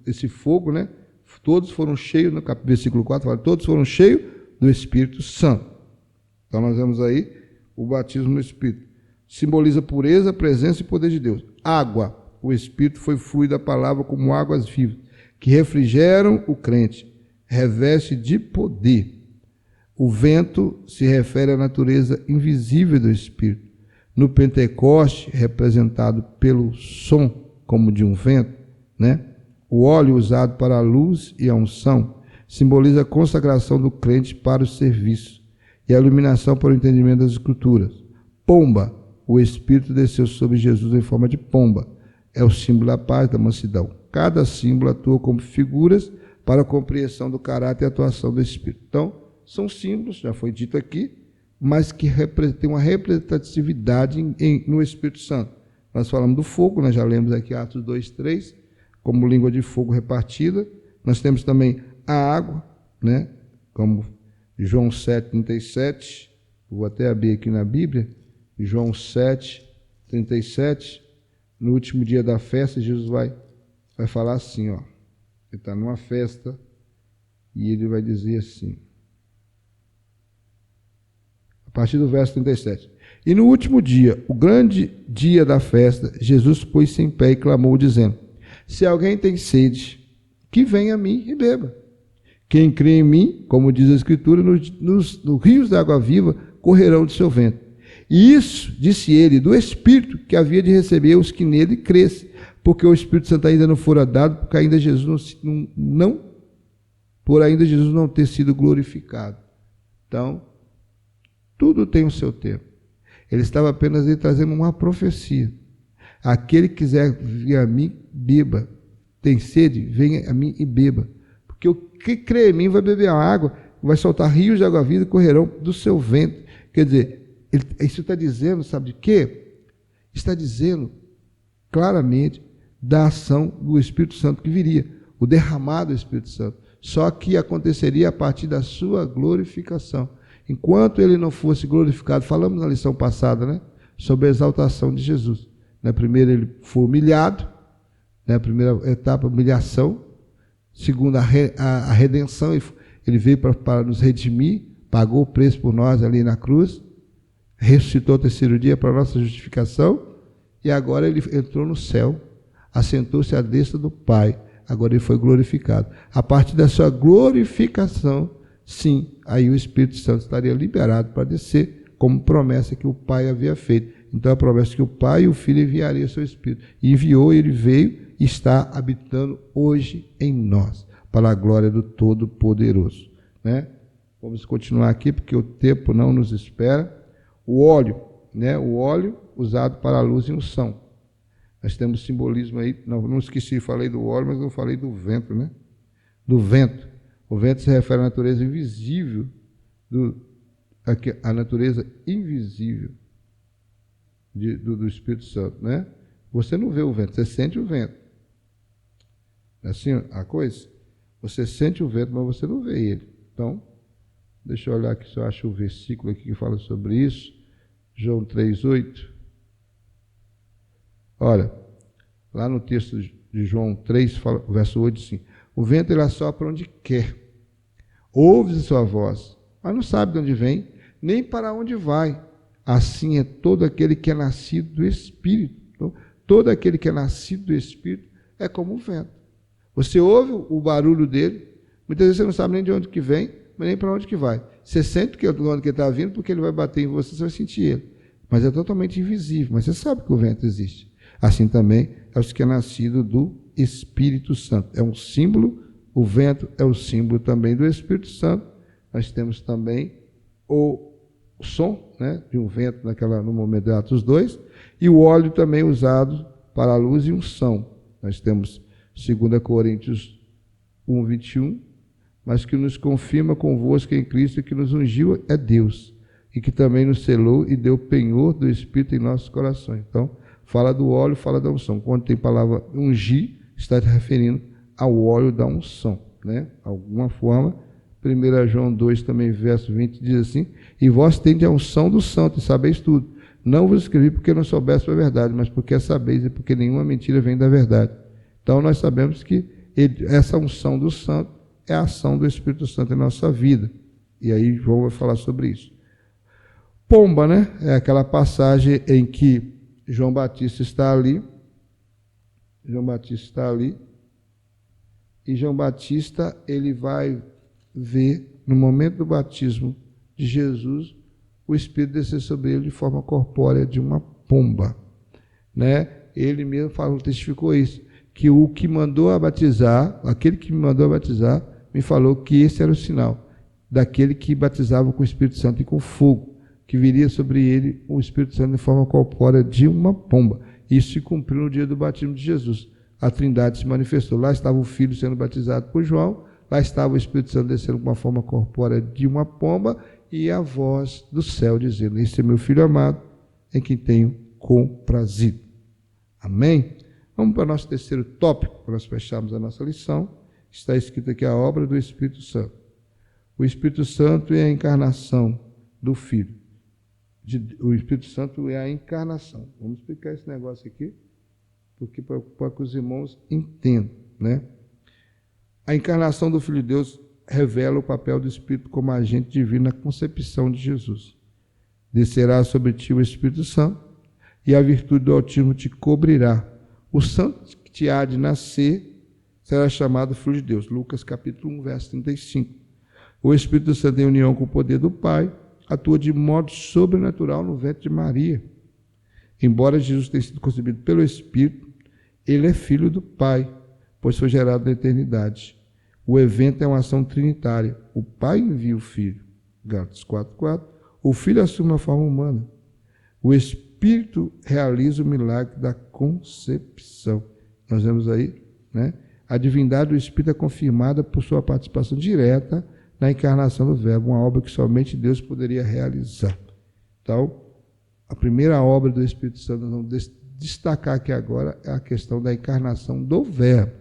A: esse fogo, né? Todos foram cheios, no versículo 4, fala, todos foram cheios do Espírito Santo. Então nós vemos aí o batismo no Espírito. Simboliza pureza, presença e poder de Deus. Água, o Espírito foi fluido da palavra como águas vivas, que refrigeram o crente, reveste de poder. O vento se refere à natureza invisível do Espírito. No Pentecoste, representado pelo som como de um vento, né? O óleo usado para a luz e a unção simboliza a consagração do crente para o serviço e a iluminação para o entendimento das Escrituras. Pomba, o Espírito desceu sobre Jesus em forma de pomba. É o símbolo da paz, da mansidão. Cada símbolo atua como figuras para a compreensão do caráter e atuação do Espírito. Então, são símbolos, já foi dito aqui, mas que tem uma representatividade no Espírito Santo. Nós falamos do fogo, nós já lemos aqui Atos 2, 3, como língua de fogo repartida. Nós temos também a água, né? Como João 7, 37, vou até abrir aqui na Bíblia, João 7, 37, no último dia da festa, Jesus vai falar assim, ó, ele está numa festa e ele vai dizer assim, a partir do verso 37, e no último dia, o grande dia da festa, Jesus pôs-se em pé e clamou, dizendo, se alguém tem sede, que venha a mim e beba. Quem crê em mim, como diz a Escritura, nos rios da água viva correrão do seu ventre. E isso, disse ele, do Espírito que havia de receber os que nele crescem, porque o Espírito Santo ainda não fora dado, porque ainda Jesus por ainda Jesus não ter sido glorificado. Então, tudo tem o seu tempo. Ele estava apenas aí trazendo uma profecia. Aquele que quiser vir a mim, beba. Tem sede, venha a mim e beba. Porque o que crê em mim vai beber a água, vai soltar rios de água viva e correrão do seu ventre. Quer dizer, isso está dizendo, sabe de quê? Está dizendo claramente da ação do Espírito Santo que viria, o derramado do Espírito Santo. Só que aconteceria a partir da sua glorificação. Enquanto ele não fosse glorificado, falamos na lição passada, né, sobre a exaltação de Jesus. Primeiro ele foi humilhado, a primeira etapa, humilhação. Segunda, a redenção, ele veio para nos redimir, pagou o preço por nós ali na cruz, ressuscitou o terceiro dia para a nossa justificação, e agora ele entrou no céu, assentou-se à destra do Pai, agora ele foi glorificado. A partir da sua glorificação, sim, aí o Espírito Santo estaria liberado para descer, como promessa que o Pai havia feito. Então a promessa que o Pai e o Filho enviariam o seu Espírito. E enviou, ele veio e está habitando hoje em nós, para a glória do Todo-Poderoso. Vamos continuar aqui, porque o tempo não nos espera. O óleo, o óleo usado para a luz e unção. Nós temos simbolismo aí, não esqueci, falei do óleo, mas não falei do vento, do vento. O vento se refere à natureza invisível, a natureza invisível do Espírito Santo, Você não vê o vento, você sente o vento. É assim a coisa? Você sente o vento, mas você não vê ele. Então, deixa eu olhar aqui se eu acho o versículo aqui que fala sobre isso. João 3,8. Olha, lá no texto de João 3, verso 8, assim: o vento ele assopra onde quer, ouve sua voz, mas não sabe de onde vem, nem para onde vai. Assim é todo aquele que é nascido do Espírito. Então, todo aquele que é nascido do Espírito é como o vento. Você ouve o barulho dele, muitas vezes você não sabe nem de onde que vem, mas nem para onde que vai. Você sente que é de onde que está vindo, porque ele vai bater em você, você vai sentir ele. Mas é totalmente invisível, mas você sabe que o vento existe. Assim também é os que é nascido do Espírito Santo. É um símbolo, o vento é o símbolo também do Espírito Santo. Nós temos também o som, de um vento no momento de Atos 2, e o óleo também usado para a luz e unção. Nós temos 2 Coríntios 1, 21, mas que nos confirma convosco em Cristo, que nos ungiu é Deus, e que também nos selou e deu penhor do Espírito em nossos corações. Então, fala do óleo, fala da unção. Quando tem palavra ungir, está se referindo ao óleo da unção, Alguma forma. 1 João 2, também, verso 20, diz assim: e vós tendes a unção do santo, e sabeis tudo. Não vos escrevi porque não soubesse a verdade, mas porque a sabeis, e porque nenhuma mentira vem da verdade. Então, nós sabemos que essa unção do santo é a ação do Espírito Santo em nossa vida. E aí, João vai falar sobre isso. Pomba, é aquela passagem em que João Batista está ali, e João Batista, ele vai ver, no momento do batismo de Jesus, o Espírito descer sobre ele de forma corpórea de uma pomba. Ele mesmo testificou isso, que o que mandou a batizar, aquele que me mandou a batizar, me falou que esse era o sinal daquele que batizava com o Espírito Santo e com fogo, que viria sobre ele o Espírito Santo em forma corpórea de uma pomba. Isso se cumpriu no dia do batismo de Jesus. A Trindade se manifestou. Lá estava o Filho sendo batizado por João, lá estava o Espírito Santo descendo com uma forma corpórea de uma pomba, e a voz do céu dizendo: esse é meu Filho amado, em quem tenho comprazido. Amém? Vamos para o nosso terceiro tópico, para nós fecharmos a nossa lição. Está escrito aqui a obra do Espírito Santo. O Espírito Santo é a encarnação do Filho. O Espírito Santo é a encarnação. Vamos explicar esse negócio aqui, porque para que os irmãos entendam, A encarnação do Filho de Deus revela o papel do Espírito como agente divino na concepção de Jesus. Descerá sobre ti o Espírito Santo, e a virtude do Altíssimo te cobrirá. O santo que te há de nascer será chamado Filho de Deus. Lucas capítulo 1, verso 35. O Espírito Santo, em união com o poder do Pai, atua de modo sobrenatural no ventre de Maria. Embora Jesus tenha sido concebido pelo Espírito, ele é filho do Pai, pois foi gerado na eternidade. O evento é uma ação trinitária. O Pai envia o Filho. Gálatas 4:4. O Filho assume a forma humana. O Espírito realiza o milagre da concepção. Nós vemos aí, né? A divindade do Espírito é confirmada por sua participação direta na encarnação do Verbo, uma obra que somente Deus poderia realizar. Então, a primeira obra do Espírito Santo, nós vamos destacar aqui agora, é a questão da encarnação do Verbo.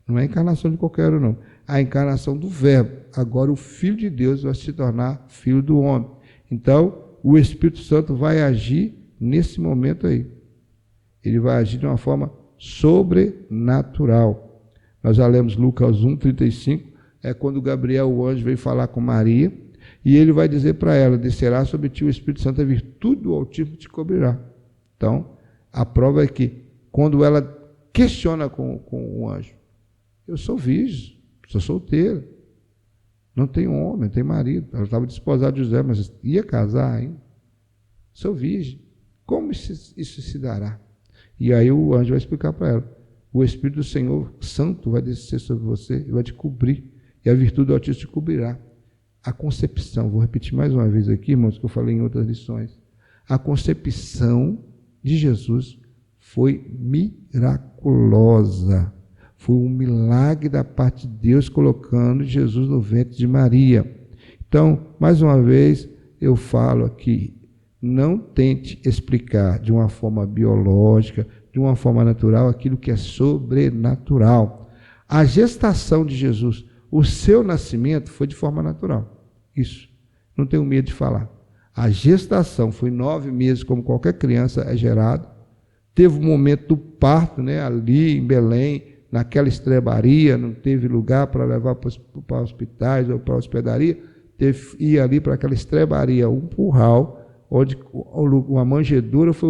A: Não é a encarnação de qualquer um, não. A encarnação do Verbo. Agora o Filho de Deus vai se tornar Filho do homem. Então, o Espírito Santo vai agir nesse momento aí. Ele vai agir de uma forma sobrenatural. Nós já lemos Lucas 1:35, é quando Gabriel, o anjo, veio falar com Maria, e ele vai dizer para ela: descerá sobre ti o Espírito Santo, a virtude do Altíssimo te cobrirá. Então, a prova é que, quando ela questiona com o anjo: eu sou virgem, sou solteira, não tenho homem, não tenho marido. Ela estava desposada de José, mas ia casar ainda. Sou virgem, como isso se dará? E aí o anjo vai explicar para ela: o Espírito do Senhor Santo vai descer sobre você e vai te cobrir, e a virtude do Altíssimo te cobrirá. A concepção, vou repetir mais uma vez aqui, irmãos, que eu falei em outras lições. A concepção de Jesus foi miraculosa. Foi um milagre da parte de Deus colocando Jesus no ventre de Maria. Então, mais uma vez, eu falo aqui, não tente explicar de uma forma biológica, de uma forma natural, aquilo que é sobrenatural. A gestação de Jesus, o seu nascimento foi de forma natural. Isso, não tenho medo de falar. A gestação foi 9 meses, como qualquer criança é gerada. Teve o momento do parto, né, ali em Belém, naquela estrebaria, não teve lugar para levar para hospitais ou para hospedaria, ia ali para aquela estrebaria, um curral, onde uma manjedoura foi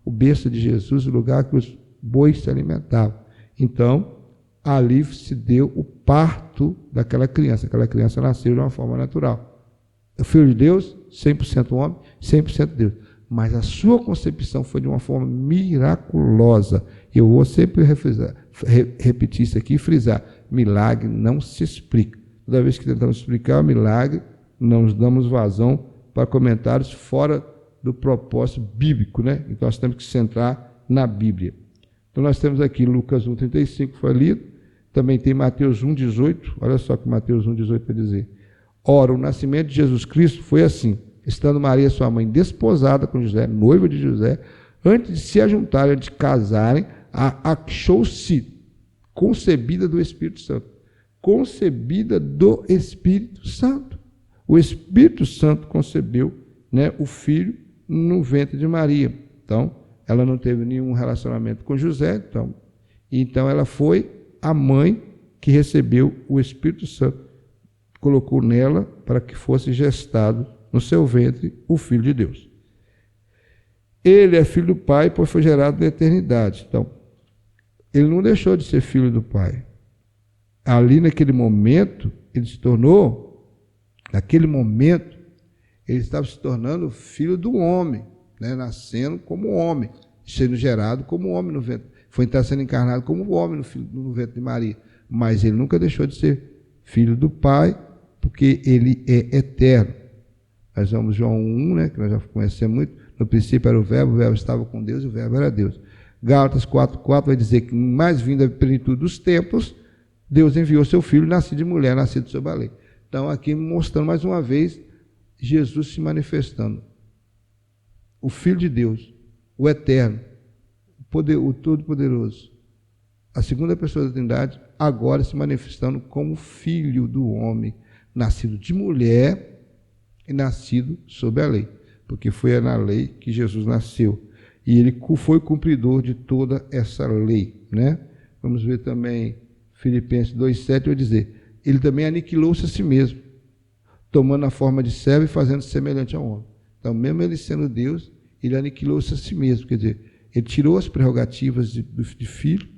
A: o berço de Jesus, o lugar que os bois se alimentavam. Então, ali se deu o parto daquela criança. Aquela criança nasceu de uma forma natural. O Filho de Deus, 100% homem, 100% Deus. Mas a sua concepção foi de uma forma miraculosa. Eu vou sempre repetir isso aqui e frisar: milagre não se explica. Toda vez que tentamos explicar o milagre, não nos damos vazão para comentários fora do propósito bíblico, né? Então nós temos que centrar na Bíblia. Então nós temos aqui Lucas 1:35, foi lido. Também tem Mateus 1:18. Olha só o que Mateus 1:18 vai dizer: ora, o nascimento de Jesus Cristo foi assim: estando Maria, sua mãe, desposada com José, noiva de José, antes de se ajuntarem, de casarem, achou-se concebida do Espírito Santo. Concebida do Espírito Santo. O Espírito Santo concebeu, né, o filho no ventre de Maria. Então, ela não teve nenhum relacionamento com José, então ela foi a mãe que recebeu o Espírito Santo, colocou nela para que fosse gestado no seu ventre o Filho de Deus. Ele é filho do Pai, pois foi gerado na eternidade. Então, ele não deixou de ser filho do Pai. Ali naquele momento, ele se tornou, naquele momento, ele estava se tornando filho do homem, né? Nascendo como homem, sendo gerado como homem no ventre. Foi então sendo encarnado como homem no ventre de Maria. Mas ele nunca deixou de ser filho do Pai, porque ele é eterno. Nós vamos João 1, né, que nós já conhecemos muito. No princípio era o Verbo estava com Deus e o Verbo era Deus. Gálatas 4:4 vai dizer que, mais vindo a plenitude dos tempos, Deus enviou seu Filho, nascido de mulher, nascido sob a lei. Então, aqui mostrando mais uma vez Jesus se manifestando. O Filho de Deus, o Eterno, o Todo-Poderoso, a segunda pessoa da Trindade, agora se manifestando como Filho do homem, nascido de mulher e nascido sob a lei, porque foi na lei que Jesus nasceu. E ele foi cumpridor de toda essa lei, né? Vamos ver também Filipenses 2:7, vai dizer: ele também aniquilou-se a si mesmo, tomando a forma de servo e fazendo-se semelhante ao homem. Então, mesmo ele sendo Deus, ele aniquilou-se a si mesmo, quer dizer, ele tirou as prerrogativas de filho,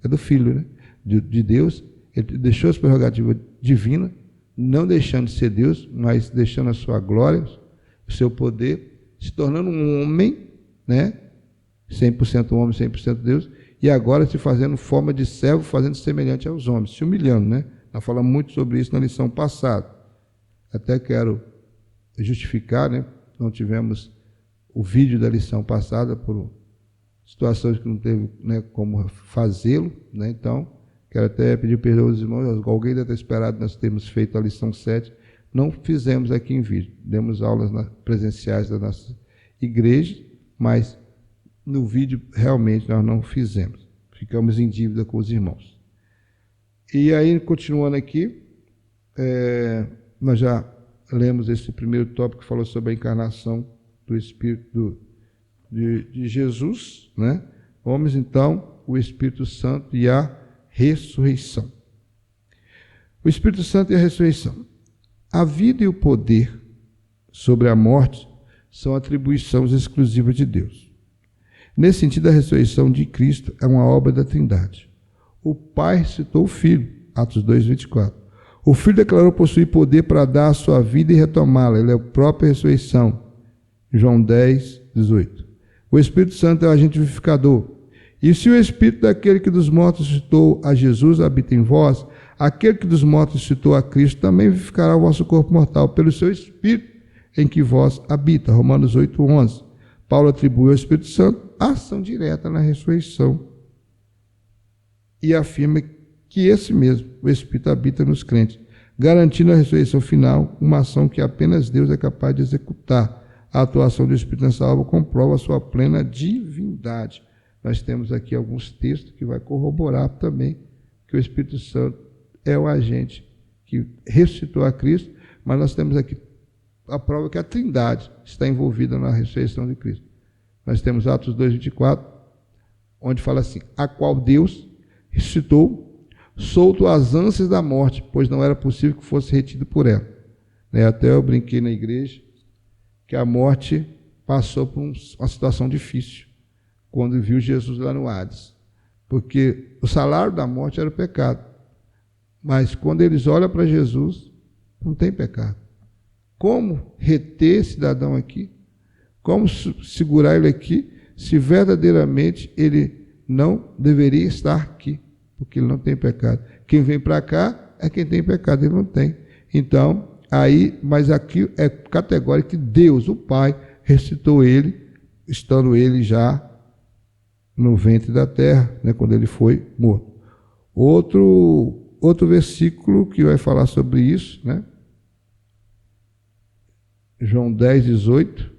A: é do Filho, né? De Deus. Ele deixou as prerrogativas divinas, não deixando de ser Deus, mas deixando a sua glória, o seu poder, se tornando um homem, né? 100% homem, 100% Deus, e agora se fazendo forma de servo, fazendo semelhante aos homens, se humilhando, né? Nós falamos muito sobre isso na lição passada. Até quero justificar, né? Não tivemos o vídeo da lição passada por situações que não teve, né, como fazê-lo, né? Então, quero até pedir perdão aos irmãos, alguém deve ter esperado nós termos feito a lição 7, não fizemos aqui em vídeo, demos aulas presenciais da nossa igreja, mas no vídeo realmente nós não fizemos, ficamos em dívida com os irmãos. E aí, continuando aqui, nós já lemos esse primeiro tópico que falou sobre a encarnação do Espírito de Jesus, né? Vamos então o Espírito Santo e a ressurreição. O Espírito Santo e a ressurreição. A vida e o poder sobre a morte são atribuições exclusivas de Deus. Nesse sentido, a ressurreição de Cristo é uma obra da Trindade. O Pai ressuscitou o Filho, Atos 2:24. O Filho declarou possuir poder para dar a sua vida e retomá-la. Ele é a própria ressurreição, João 10:18. O Espírito Santo é o agente vivificador. E se o Espírito daquele que dos mortos ressuscitou a Jesus habita em vós, aquele que dos mortos ressuscitou a Cristo também vivificará o vosso corpo mortal pelo seu Espírito em que vós habita. Romanos 8:11. Paulo atribui ao Espírito Santo a ação direta na ressurreição e afirma que esse mesmo, o Espírito, habita nos crentes, garantindo a ressurreição final, uma ação que apenas Deus é capaz de executar. A atuação do Espírito nessa obra comprova a sua plena divindade. Nós temos aqui alguns textos que vai corroborar também que o Espírito Santo é o agente que ressuscitou a Cristo, mas nós temos aqui a prova que a Trindade está envolvida na ressurreição de Cristo. Nós temos Atos 2:24, onde fala assim: a qual Deus ressuscitou, solto as ânsias da morte, pois não era possível que fosse retido por ela. Até eu brinquei na igreja que a morte passou por uma situação difícil quando viu Jesus lá no Hades, porque o salário da morte era o pecado, mas quando eles olham para Jesus, não tem pecado. Como reter esse cidadão aqui? Como segurar ele aqui, se verdadeiramente ele não deveria estar aqui, porque ele não tem pecado. Quem vem para cá é quem tem pecado, ele não tem. Então, mas aqui é categórico que Deus, o Pai, ressuscitou ele, estando ele já no ventre da terra, né, quando ele foi morto. Outro versículo que vai falar sobre isso, né? João 10:18.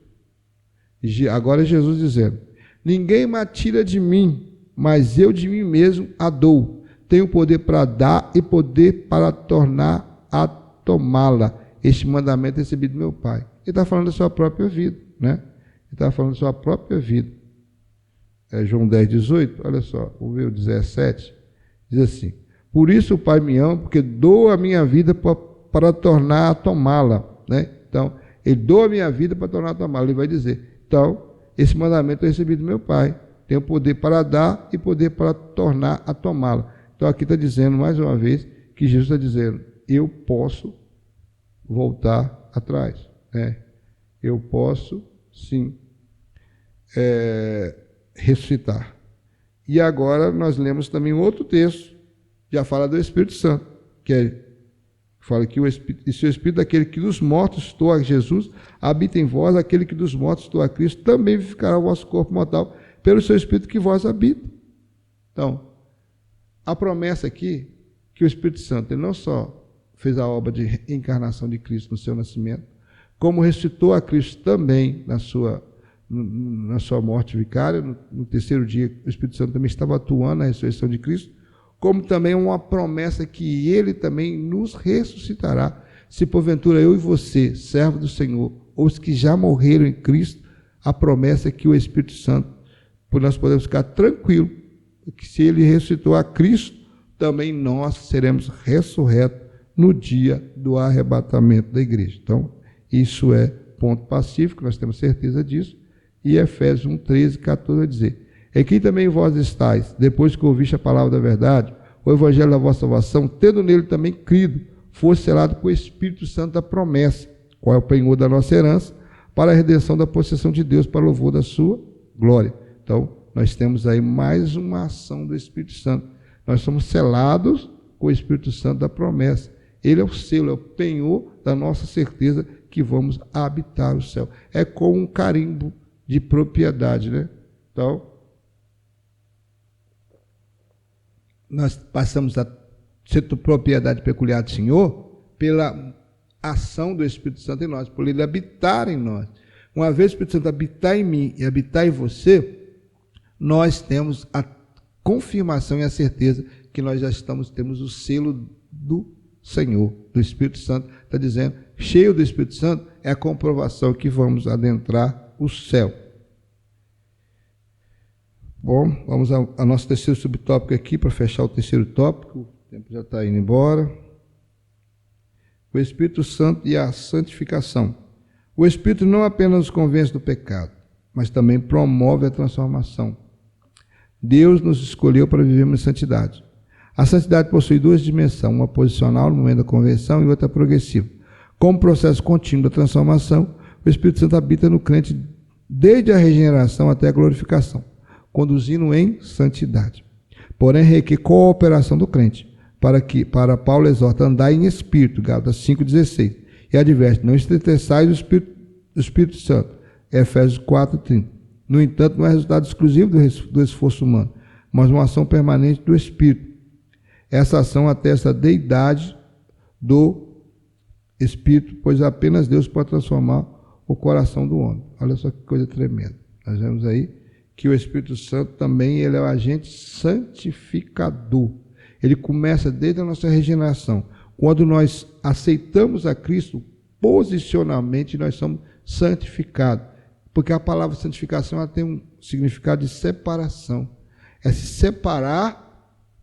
A: Agora é Jesus dizendo: ninguém me tira de mim, mas eu de mim mesmo a dou. Tenho poder para dar e poder para tornar a tomá-la. Este mandamento é recebido do meu Pai. Ele está falando da sua própria vida, né? Ele está falando da sua própria vida. João 10:18, olha só, vamos ver o 17. Diz assim: por isso o Pai me ama, porque dou a minha vida para tornar a tomá-la, né? Então, ele doa a minha vida para tornar a tomá-la. Ele vai dizer: então, esse mandamento eu recebi do meu Pai. Tenho poder para dar e poder para tornar a tomá-la. Então, aqui está dizendo, mais uma vez, que Jesus está dizendo: eu posso voltar atrás, né? Eu posso, sim, ressuscitar. E agora nós lemos também outro texto, já fala do Espírito Santo, que fala que o Espírito daquele que dos mortos ressuscitou a Jesus habita em vós, aquele que dos mortos ressuscitou a Cristo também vivificará o vosso corpo mortal pelo seu Espírito que vós habita. Então, a promessa aqui, que o Espírito Santo ele não só fez a obra de encarnação de Cristo no seu nascimento, como ressuscitou a Cristo também na sua morte vicária, no terceiro dia o Espírito Santo também estava atuando na ressurreição de Cristo, como também uma promessa que ele também nos ressuscitará, se porventura eu e você, servo do Senhor, ou os que já morreram em Cristo, a promessa é que o Espírito Santo, nós podemos ficar tranquilos, que se ele ressuscitou a Cristo, também nós seremos ressurretos no dia do arrebatamento da igreja. Então, isso é ponto pacífico, nós temos certeza disso, e Efésios 1:13-14 vai dizer: Em quem também vós estáis, depois que ouviste a palavra da verdade, o evangelho da vossa salvação, tendo nele também crido, fosse selado com o Espírito Santo da promessa, qual é o penhor da nossa herança, para a redenção da possessão de Deus, para o louvor da sua glória. Então, nós temos aí mais uma ação do Espírito Santo. Nós somos selados com o Espírito Santo da promessa. Ele é o selo, é o penhor da nossa certeza que vamos habitar o céu. É com um carimbo de propriedade, né? Então, nós passamos a ser propriedade peculiar do Senhor pela ação do Espírito Santo em nós, por ele habitar em nós. Uma vez o Espírito Santo habitar em mim e habitar em você, nós temos a confirmação e a certeza que nós já temos o selo do Senhor, do Espírito Santo. Está dizendo, cheio do Espírito Santo, é a comprovação que vamos adentrar o céu. Bom, vamos ao nosso terceiro subtópico aqui, para fechar o terceiro tópico. O tempo já está indo embora. O Espírito Santo e a santificação. O Espírito não apenas nos convence do pecado, mas também promove a transformação. Deus nos escolheu para vivermos em santidade. A santidade possui duas dimensões, uma posicional no momento da conversão e outra progressiva. Como processo contínuo da transformação, o Espírito Santo habita no crente desde a regeneração até a glorificação, conduzindo em santidade. Porém, requer cooperação do crente, para Paulo exorta, andar em espírito, Gálatas 5,16, e adverte, não entristeçais o Espírito Santo, Efésios 4,30. No entanto, não é resultado exclusivo do esforço humano, mas uma ação permanente do Espírito. Essa ação atesta a deidade do Espírito, pois apenas Deus pode transformar o coração do homem. Olha só que coisa tremenda. Nós vemos aí que o Espírito Santo também ele é o agente santificador. Ele começa desde a nossa regeneração. Quando nós aceitamos a Cristo, posicionalmente nós somos santificados. Porque a palavra santificação ela tem um significado de separação. É se separar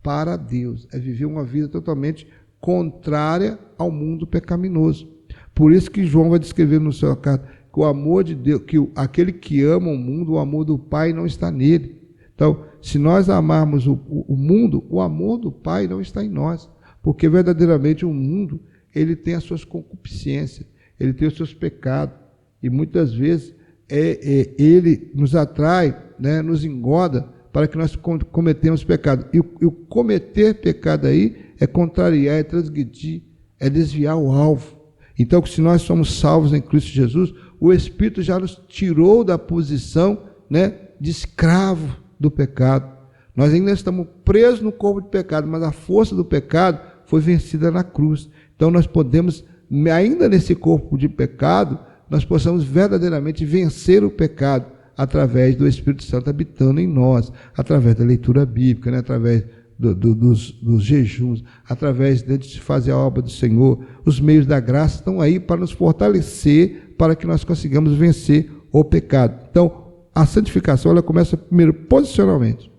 A: para Deus. É viver uma vida totalmente contrária ao mundo pecaminoso. Por isso que João vai descrever no seu carta que o amor de Deus, que aquele que ama o mundo, o amor do Pai não está nele. Então, se nós amarmos o mundo, o amor do Pai não está em nós. Porque verdadeiramente o mundo, ele tem as suas concupiscências, ele tem os seus pecados. E muitas vezes ele nos atrai, né, nos engoda para que nós cometemos pecado. E o cometer pecado aí é contrariar, é transgredir, é desviar o alvo. Então, se nós somos salvos em Cristo Jesus, o Espírito já nos tirou da posição, né, de escravo do pecado. Nós ainda estamos presos no corpo de pecado, mas a força do pecado foi vencida na cruz. Então, nós podemos, ainda nesse corpo de pecado, nós possamos verdadeiramente vencer o pecado através do Espírito Santo habitando em nós, através da leitura bíblica, né? Através dos jejuns, através de fazer a obra do Senhor. Os meios da graça estão aí para nos fortalecer, para que nós consigamos vencer o pecado. Então, a santificação ela começa primeiro posicionalmente.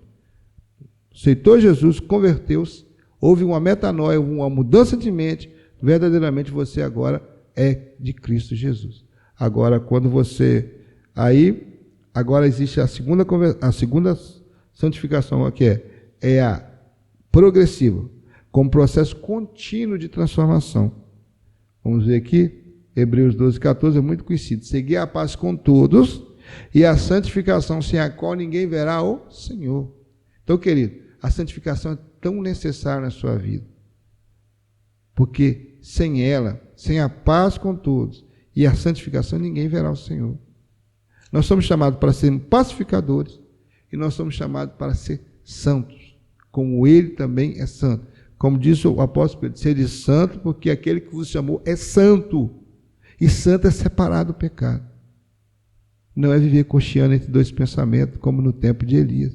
A: Aceitou Jesus, converteu-se, houve uma metanoia, uma mudança de mente, verdadeiramente você agora é de Cristo Jesus. Agora, quando você... Agora existe a segunda santificação, que é a progressiva, como processo contínuo de transformação. Vamos ver aqui, Hebreus 12:14 é muito conhecido. Seguir a paz com todos e a santificação, sem a qual ninguém verá o Senhor. Então, querido, a santificação é tão necessária na sua vida, porque sem ela, sem a paz com todos e a santificação, ninguém verá o Senhor. Nós somos chamados para sermos pacificadores e nós somos chamados para ser santos, como Ele também é santo. Como disse o apóstolo Pedro, sede santo, porque aquele que vos chamou é santo. E santo é separado do pecado. Não é viver cocheando entre dois pensamentos, como no tempo de Elias.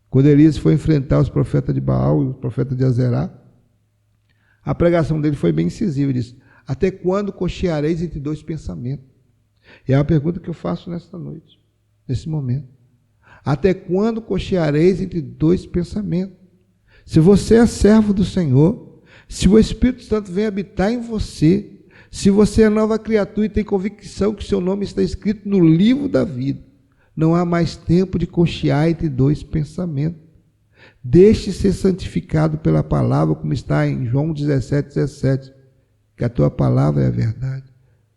A: Quando Elias foi enfrentar os profetas de Baal e os profetas de Azerá, a pregação dele foi bem incisiva. Ele disse, até quando cocheareis entre dois pensamentos? E é a pergunta que eu faço nesta noite, nesse momento. Até quando cocheareis entre dois pensamentos? Se você é servo do Senhor, se o Espírito Santo vem habitar em você, se você é nova criatura e tem convicção que seu nome está escrito no livro da vida, Não há mais tempo de cochear entre dois pensamentos. Deixe ser santificado pela palavra, como está em João 17:17, que a tua palavra é a verdade.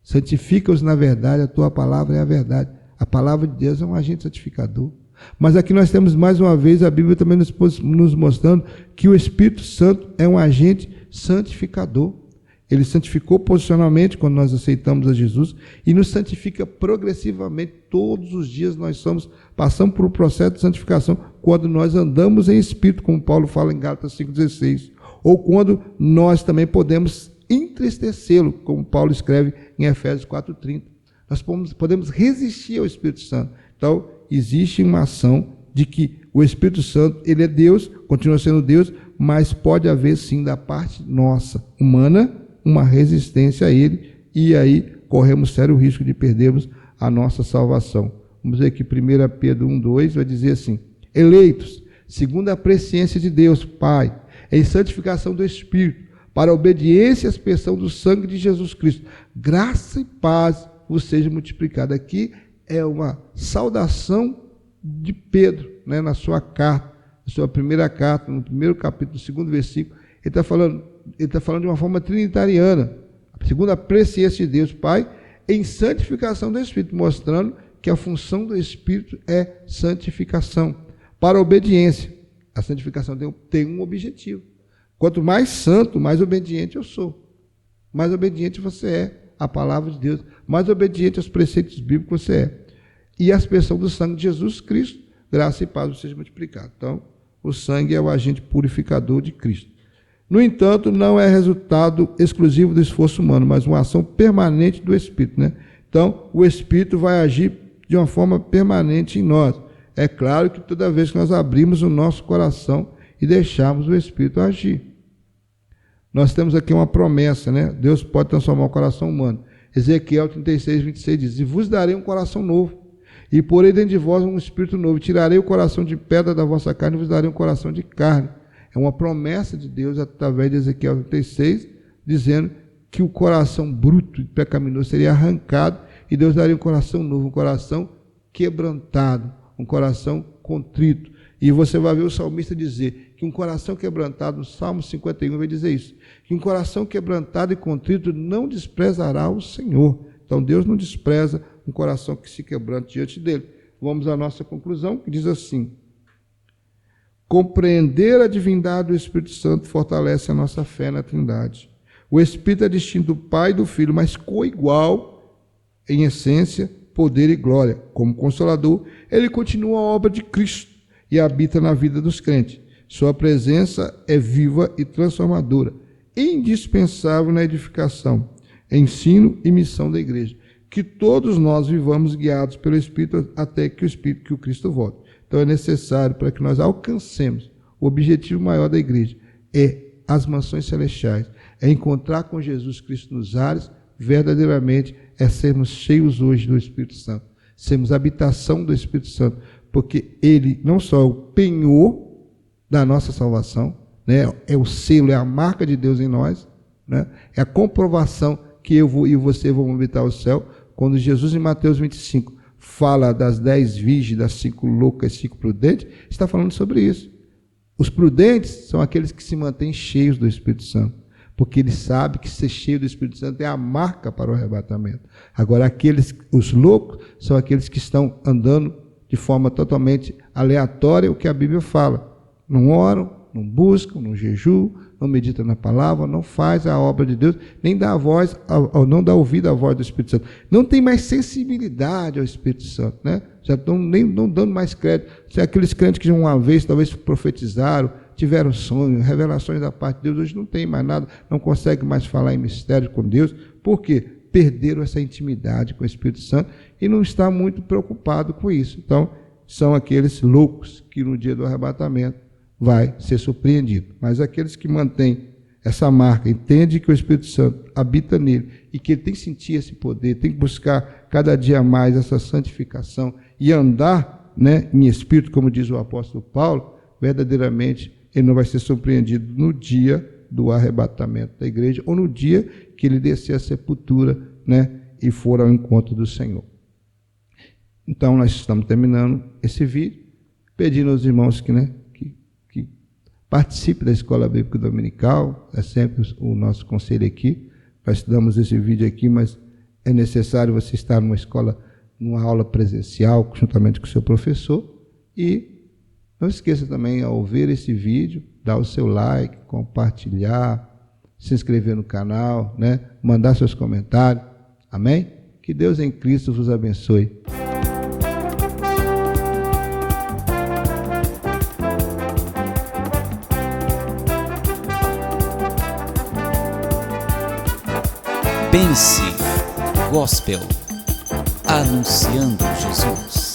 A: Santifica-os na verdade, a tua palavra é a verdade. A palavra de Deus é um agente santificador. Mas aqui nós temos mais uma vez a Bíblia também nos mostrando que o Espírito Santo é um agente santificador. Ele santificou posicionalmente quando nós aceitamos a Jesus e nos santifica progressivamente. Todos os dias nós passamos por um processo de santificação quando nós andamos em Espírito, como Paulo fala em Gálatas 5,16. Ou quando nós também podemos entristecê-lo, como Paulo escreve em Efésios 4,30. Nós podemos resistir ao Espírito Santo. Então, existe uma ação de que o Espírito Santo, ele é Deus, continua sendo Deus, mas pode haver sim da parte nossa, humana, uma resistência a ele, e aí corremos sério risco de perdermos a nossa salvação. Vamos ver que 1 Pedro 1,2 vai dizer assim: eleitos, segundo a presciência de Deus, Pai, em santificação do Espírito, para a obediência e expiação do sangue de Jesus Cristo, graça e paz vos seja multiplicada. Aqui é uma saudação de Pedro, né, na sua carta, na sua primeira carta, no primeiro capítulo, no segundo versículo. Ele está falando de uma forma trinitariana, segundo a presciência de Deus Pai, em santificação do Espírito, mostrando que a função do Espírito é santificação. Para a obediência, a santificação tem um objetivo. Quanto mais santo, mais obediente eu sou. Mais obediente você é à palavra de Deus, mais obediente aos preceitos bíblicos você é. E a aspersão do sangue de Jesus Cristo, graça e paz seja multiplicado. Então, o sangue é o agente purificador de Cristo. No entanto, não é resultado exclusivo do esforço humano, mas uma ação permanente do Espírito, né? Então, o Espírito vai agir de uma forma permanente em nós. É claro que toda vez que nós abrimos o nosso coração e deixarmos o Espírito agir. Nós temos aqui uma promessa, né? Deus pode transformar o coração humano. Ezequiel 36:26 diz: e vos darei um coração novo, e porei dentro de vós um espírito novo, tirarei o coração de pedra da vossa carne e vos darei um coração de carne. É uma promessa de Deus através de Ezequiel 36, dizendo que o coração bruto e pecaminoso seria arrancado e Deus daria um coração novo, um coração quebrantado, um coração contrito. E você vai ver o salmista dizer que um coração quebrantado, no Salmo 51 vai dizer isso, que um coração quebrantado e contrito não desprezará o Senhor. Então Deus não despreza um coração que se quebranta diante dele. Vamos à nossa conclusão, que diz assim: compreender a divindade do Espírito Santo fortalece a nossa fé na Trindade. O Espírito é distinto do Pai e do Filho, mas coigual em essência, poder e glória. Como Consolador, ele continua a obra de Cristo e habita na vida dos crentes. Sua presença é viva e transformadora, indispensável na edificação, ensino e missão da igreja. Que todos nós vivamos guiados pelo Espírito até que o Cristo volte. Então é necessário, para que nós alcancemos o objetivo maior da igreja, é as mansões celestiais, é encontrar com Jesus Cristo nos ares, verdadeiramente é sermos cheios hoje do Espírito Santo, sermos habitação do Espírito Santo, porque ele não só é o penhor da nossa salvação, né, é o selo, é a marca de Deus em nós, né, é a comprovação que eu e você vamos habitar o céu. Quando Jesus em Mateus 25 fala das 10 virgens, das 5 loucas, 5 prudentes, está falando sobre isso. Os prudentes são aqueles que se mantêm cheios do Espírito Santo, porque eles sabem que ser cheio do Espírito Santo é a marca para o arrebatamento. Agora, os loucos são aqueles que estão andando de forma totalmente aleatória, o que a Bíblia fala. Não oram, não buscam, não jejuam, não meditam na palavra, não faz a obra de Deus, nem dá a voz, não dá ouvido à voz do Espírito Santo. Não tem mais sensibilidade ao Espírito Santo, né? Já estão não dando mais crédito. Se aqueles crentes que uma vez talvez profetizaram, tiveram sonhos, revelações da parte de Deus, hoje não tem mais nada, não conseguem mais falar em mistério com Deus. Por quê? Perderam essa intimidade com o Espírito Santo e não está muito preocupado com isso. Então, são aqueles loucos que no dia do arrebatamento vai ser surpreendido. Mas aqueles que mantêm essa marca, entendem que o Espírito Santo habita nele e que ele tem que sentir esse poder, tem que buscar cada dia mais essa santificação e andar, né, em espírito, como diz o apóstolo Paulo, verdadeiramente ele não vai ser surpreendido no dia do arrebatamento da igreja ou no dia que ele descer à sepultura, né, e for ao encontro do Senhor. Então, nós estamos terminando esse vídeo, pedindo aos irmãos que participe da Escola Bíblica Dominical. É sempre o nosso conselho aqui. Nós estudamos esse vídeo aqui, mas é necessário você estar numa escola, numa aula presencial, juntamente com o seu professor. E não esqueça também, ao ver esse vídeo, dar o seu like, compartilhar, se inscrever no canal, né? Mandar seus comentários. Amém? Que Deus em Cristo vos abençoe.
B: Pense Gospel, anunciando Jesus.